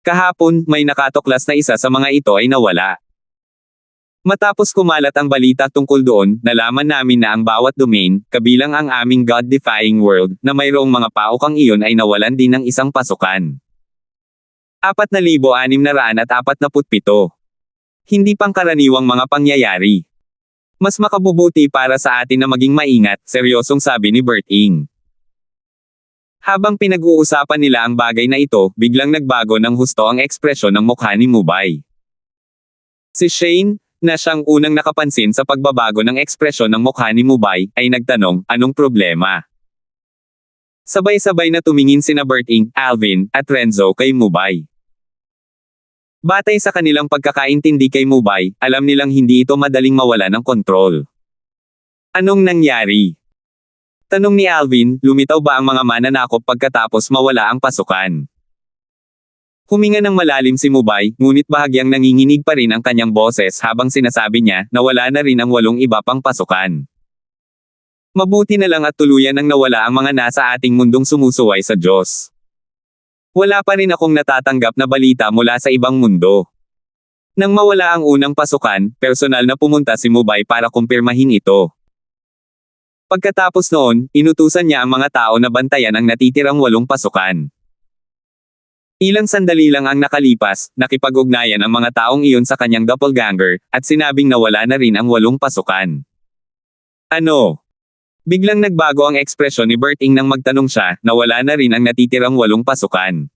Kahapon, may nakatuklas na isa sa mga ito ay nawala. Matapos kumalat ang balita tungkol doon, nalaman namin na ang bawat domain, kabilang ang aming God-defying world, na mayroong mga paukang iyon ay nawalan din ng isang pasukan. 4,647. Hindi pangkaraniwang mga pangyayari. Mas makabubuti para sa atin na maging maingat, seryosong sabi ni Berting. Habang pinag-uusapan nila ang bagay na ito, biglang nagbago ng husto ang ekspresyon ng mukha ni Mubay. Si Shane, na siyang unang nakapansin sa pagbabago ng ekspresyon ng mukha ni Mubay, ay nagtanong, anong problema? Sabay-sabay na tumingin sina Berting, Alvin, at Renzo kay Mubay. Batay sa kanilang pagkakaintindi kay Mubay, alam nilang hindi ito madaling mawala ng kontrol. Anong nangyari? Tanong ni Alvin, lumitaw ba ang mga mananakop pagkatapos mawala ang pasukan? Huminga ng malalim si Mubay, ngunit bahagyang nanginginig pa rin ang kanyang boses habang sinasabi niya, nawala na rin ang 8 iba pang pasukan. Mabuti na lang at tuluyan nang nawala ang mga nasa ating mundong sumusuway sa Diyos. Wala pa rin akong natatanggap na balita mula sa ibang mundo. Nang mawala ang unang pasukan, personal na pumunta si Mubay para kumpirmahin ito. Pagkatapos noon, inutusan niya ang mga tao na bantayan ang natitirang 8 pasukan. Ilang sandali lang ang nakalipas, nakipag-ugnayan ang mga taong iyon sa kanyang doppelganger, at sinabing nawala na rin ang 8 pasukan. Ano? Biglang nagbago ang ekspresyon ni Berting nang magtanong siya, nawala na rin ang natitirang 8 pasukan.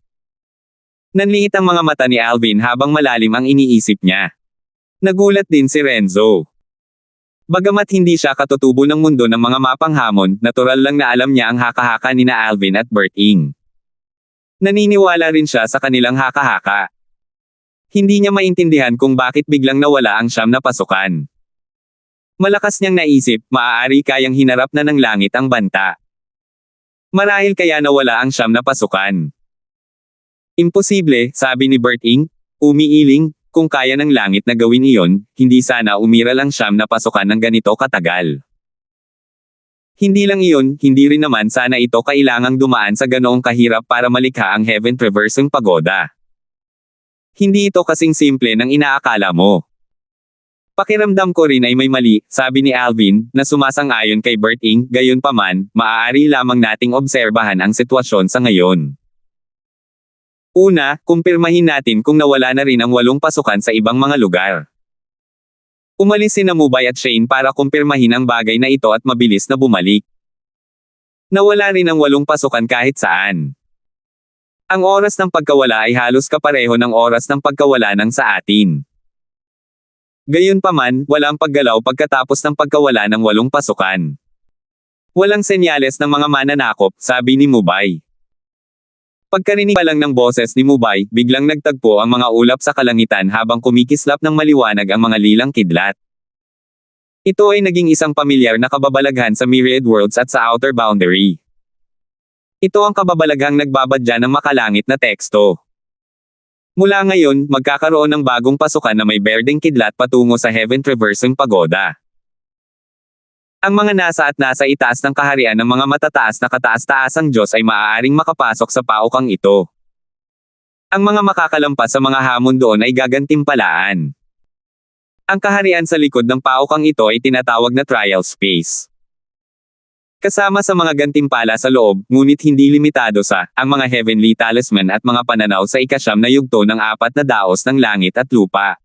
Nanliit ang mga mata ni Alvin habang malalim ang iniisip niya. Nagulat din si Renzo. Bagamat hindi siya katutubo ng mundo ng mga mapanghamon, natural lang na alam niya ang haka-haka ni na Alvin at Berting. Naniniwala rin siya sa kanilang haka-haka. Hindi niya maintindihan kung bakit biglang nawala ang 9 na pasukan. Malakas niyang naisip, maaari kayang hinarap na ng langit ang banta. Marahil kaya nawala ang 9 na pasukan. Imposible, sabi ni Berting, umiiling, kung kaya ng langit na gawin iyon, hindi sana umiral ang 9 na pasukan ng ganito katagal. Hindi lang iyon, hindi rin naman sana ito kailangang dumaan sa ganoong kahirap para malikha ang Heaven Traversing Pagoda. Hindi ito kasing simple ng inaakala mo. Pakiramdam ko rin ay may mali, sabi ni Alvin, na sumasang-ayon kay Berting, gayunpaman, maaari lamang nating obserbahan ang sitwasyon sa ngayon. Una, kumpirmahin natin kung nawala na rin ang 8 pasukan sa ibang mga lugar. Umalis sina Mubay at Shane para kumpirmahin ang bagay na ito at mabilis na bumalik. Nawala rin ang 8 pasukan kahit saan. Ang oras ng pagkawala ay halos kapareho ng oras ng pagkawala ng sa atin. Gayunpaman, walang paggalaw pagkatapos ng pagkawala ng 8 pasukan. Walang senyales ng mga mananakop, sabi ni Mubay. Pagkarinig pa lang ng boses ni Mubay, biglang nagtagpo ang mga ulap sa kalangitan habang kumikislap ng maliwanag ang mga lilang kidlat. Ito ay naging isang pamilyar na kababalaghan sa Myriad Worlds at sa Outer Boundary. Ito ang kababalaghang nagbabadya ng makalangit na teksto. Mula ngayon, magkakaroon ng bagong pasukan na may berdeng kidlat patungo sa Heaven Traversing Pagoda. Ang mga nasa itaas ng kaharian ng mga matataas na kataas-taasang Diyos ay maaaring makapasok sa paukang ito. Ang mga makakalampas sa mga hamon doon ay gagantimpalaan. Ang kaharian sa likod ng paukang ito ay tinatawag na trial space. Kasama sa mga gantimpala sa loob, ngunit hindi limitado sa, ang mga heavenly talisman at mga pananaw sa ika-9 na yugto ng 4 na daos ng langit at lupa.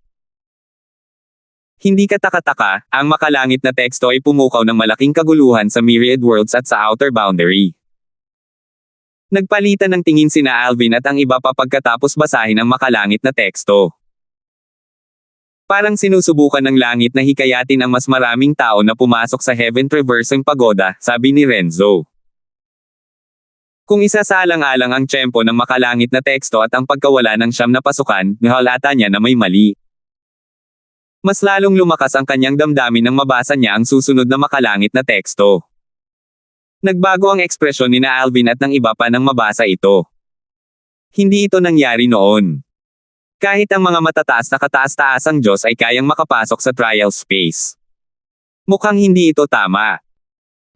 Hindi kataka-taka, ang makalangit na teksto ay pumukaw ng malaking kaguluhan sa Myriad Worlds at sa Outer Boundary. Nagpalitan ng tingin sina Alvin at ang iba pa pagkatapos basahin ang makalangit na teksto. Parang sinusubukan ng langit na hikayatin ang mas maraming tao na pumasok sa Heaven Traversing Pagoda, sabi ni Renzo. Kung isasaalang-alang ang tiyempo ng makalangit na teksto at ang pagkawala ng siyam na pasukan, nihalata niya na may mali. Mas lalong lumakas ang kanyang damdamin nang mabasa niya ang susunod na makalangit na teksto. Nagbago ang ekspresyon ni na Alvin at ng iba pa nang mabasa ito. Hindi ito nangyari noon. Kahit ang mga matataas na kataas-taasang Diyos ay kayang makapasok sa trial space. Mukhang hindi ito tama.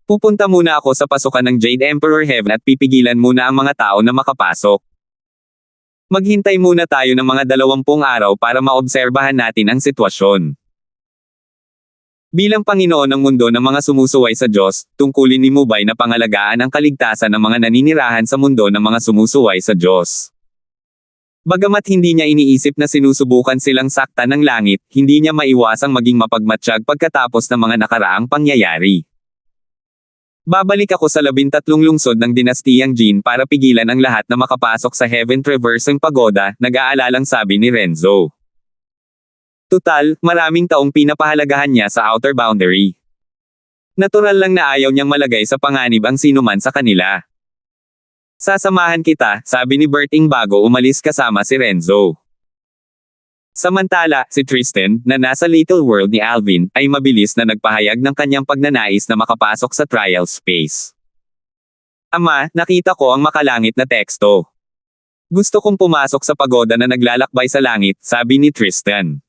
Pupunta muna ako sa pasukan ng Jade Emperor Heaven at pipigilan muna ang mga tao na makapasok. Maghintay muna tayo ng mga 20 araw para maobserbahan natin ang sitwasyon. Bilang Panginoon ng mundo ng mga sumusuway sa Diyos, tungkulin ni Mubay na pangalagaan ang kaligtasan ng mga naninirahan sa mundo ng mga sumusuway sa Diyos. Bagamat hindi niya iniisip na sinusubukan silang saktan ng langit, hindi niya maiwasang maging mapagmatsyag pagkatapos ng mga nakaraang pangyayari. Babalik ako sa 13 lungsod ng dinastiyang Jin para pigilan ang lahat na makapasok sa Heaven Traversing Pagoda, nag-aalalang sabi ni Renzo. Tutal, maraming taong pinapahalagahan niya sa outer boundary. Natural lang na ayaw niyang malagay sa panganib ang sinuman sa kanila. Sasamahan kita, sabi ni Berting bago umalis kasama si Renzo. Samantala, si Tristan, na nasa Little World ni Alvin, ay mabilis na nagpahayag ng kanyang pagnanais na makapasok sa trial space. Ama, nakita ko ang makalangit na teksto. Gusto kong pumasok sa pagoda na naglalakbay sa langit, sabi ni Tristan.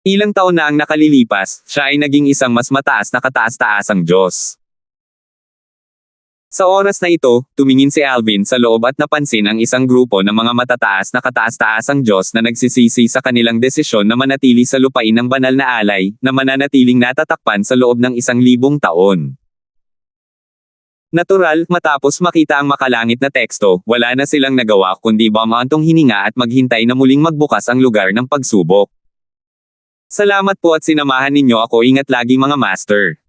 Ilang taon na ang nakalilipas, siya ay naging isang mas mataas na kataas-taasang Diyos. Sa oras na ito, tumingin si Alvin sa loob at napansin ang isang grupo ng mga matataas na kataas-taasang Diyos na nagsisisi sa kanilang desisyon na manatili sa lupain ng banal na alay, na mananatiling natatakpan sa loob ng 1,000 taon. Natural, matapos makita ang makalangit na teksto, wala na silang nagawa kundi bumantong hininga at maghintay na muling magbukas ang lugar ng pagsubok. Salamat po at sinamahan ninyo ako. Ingat lagi mga master.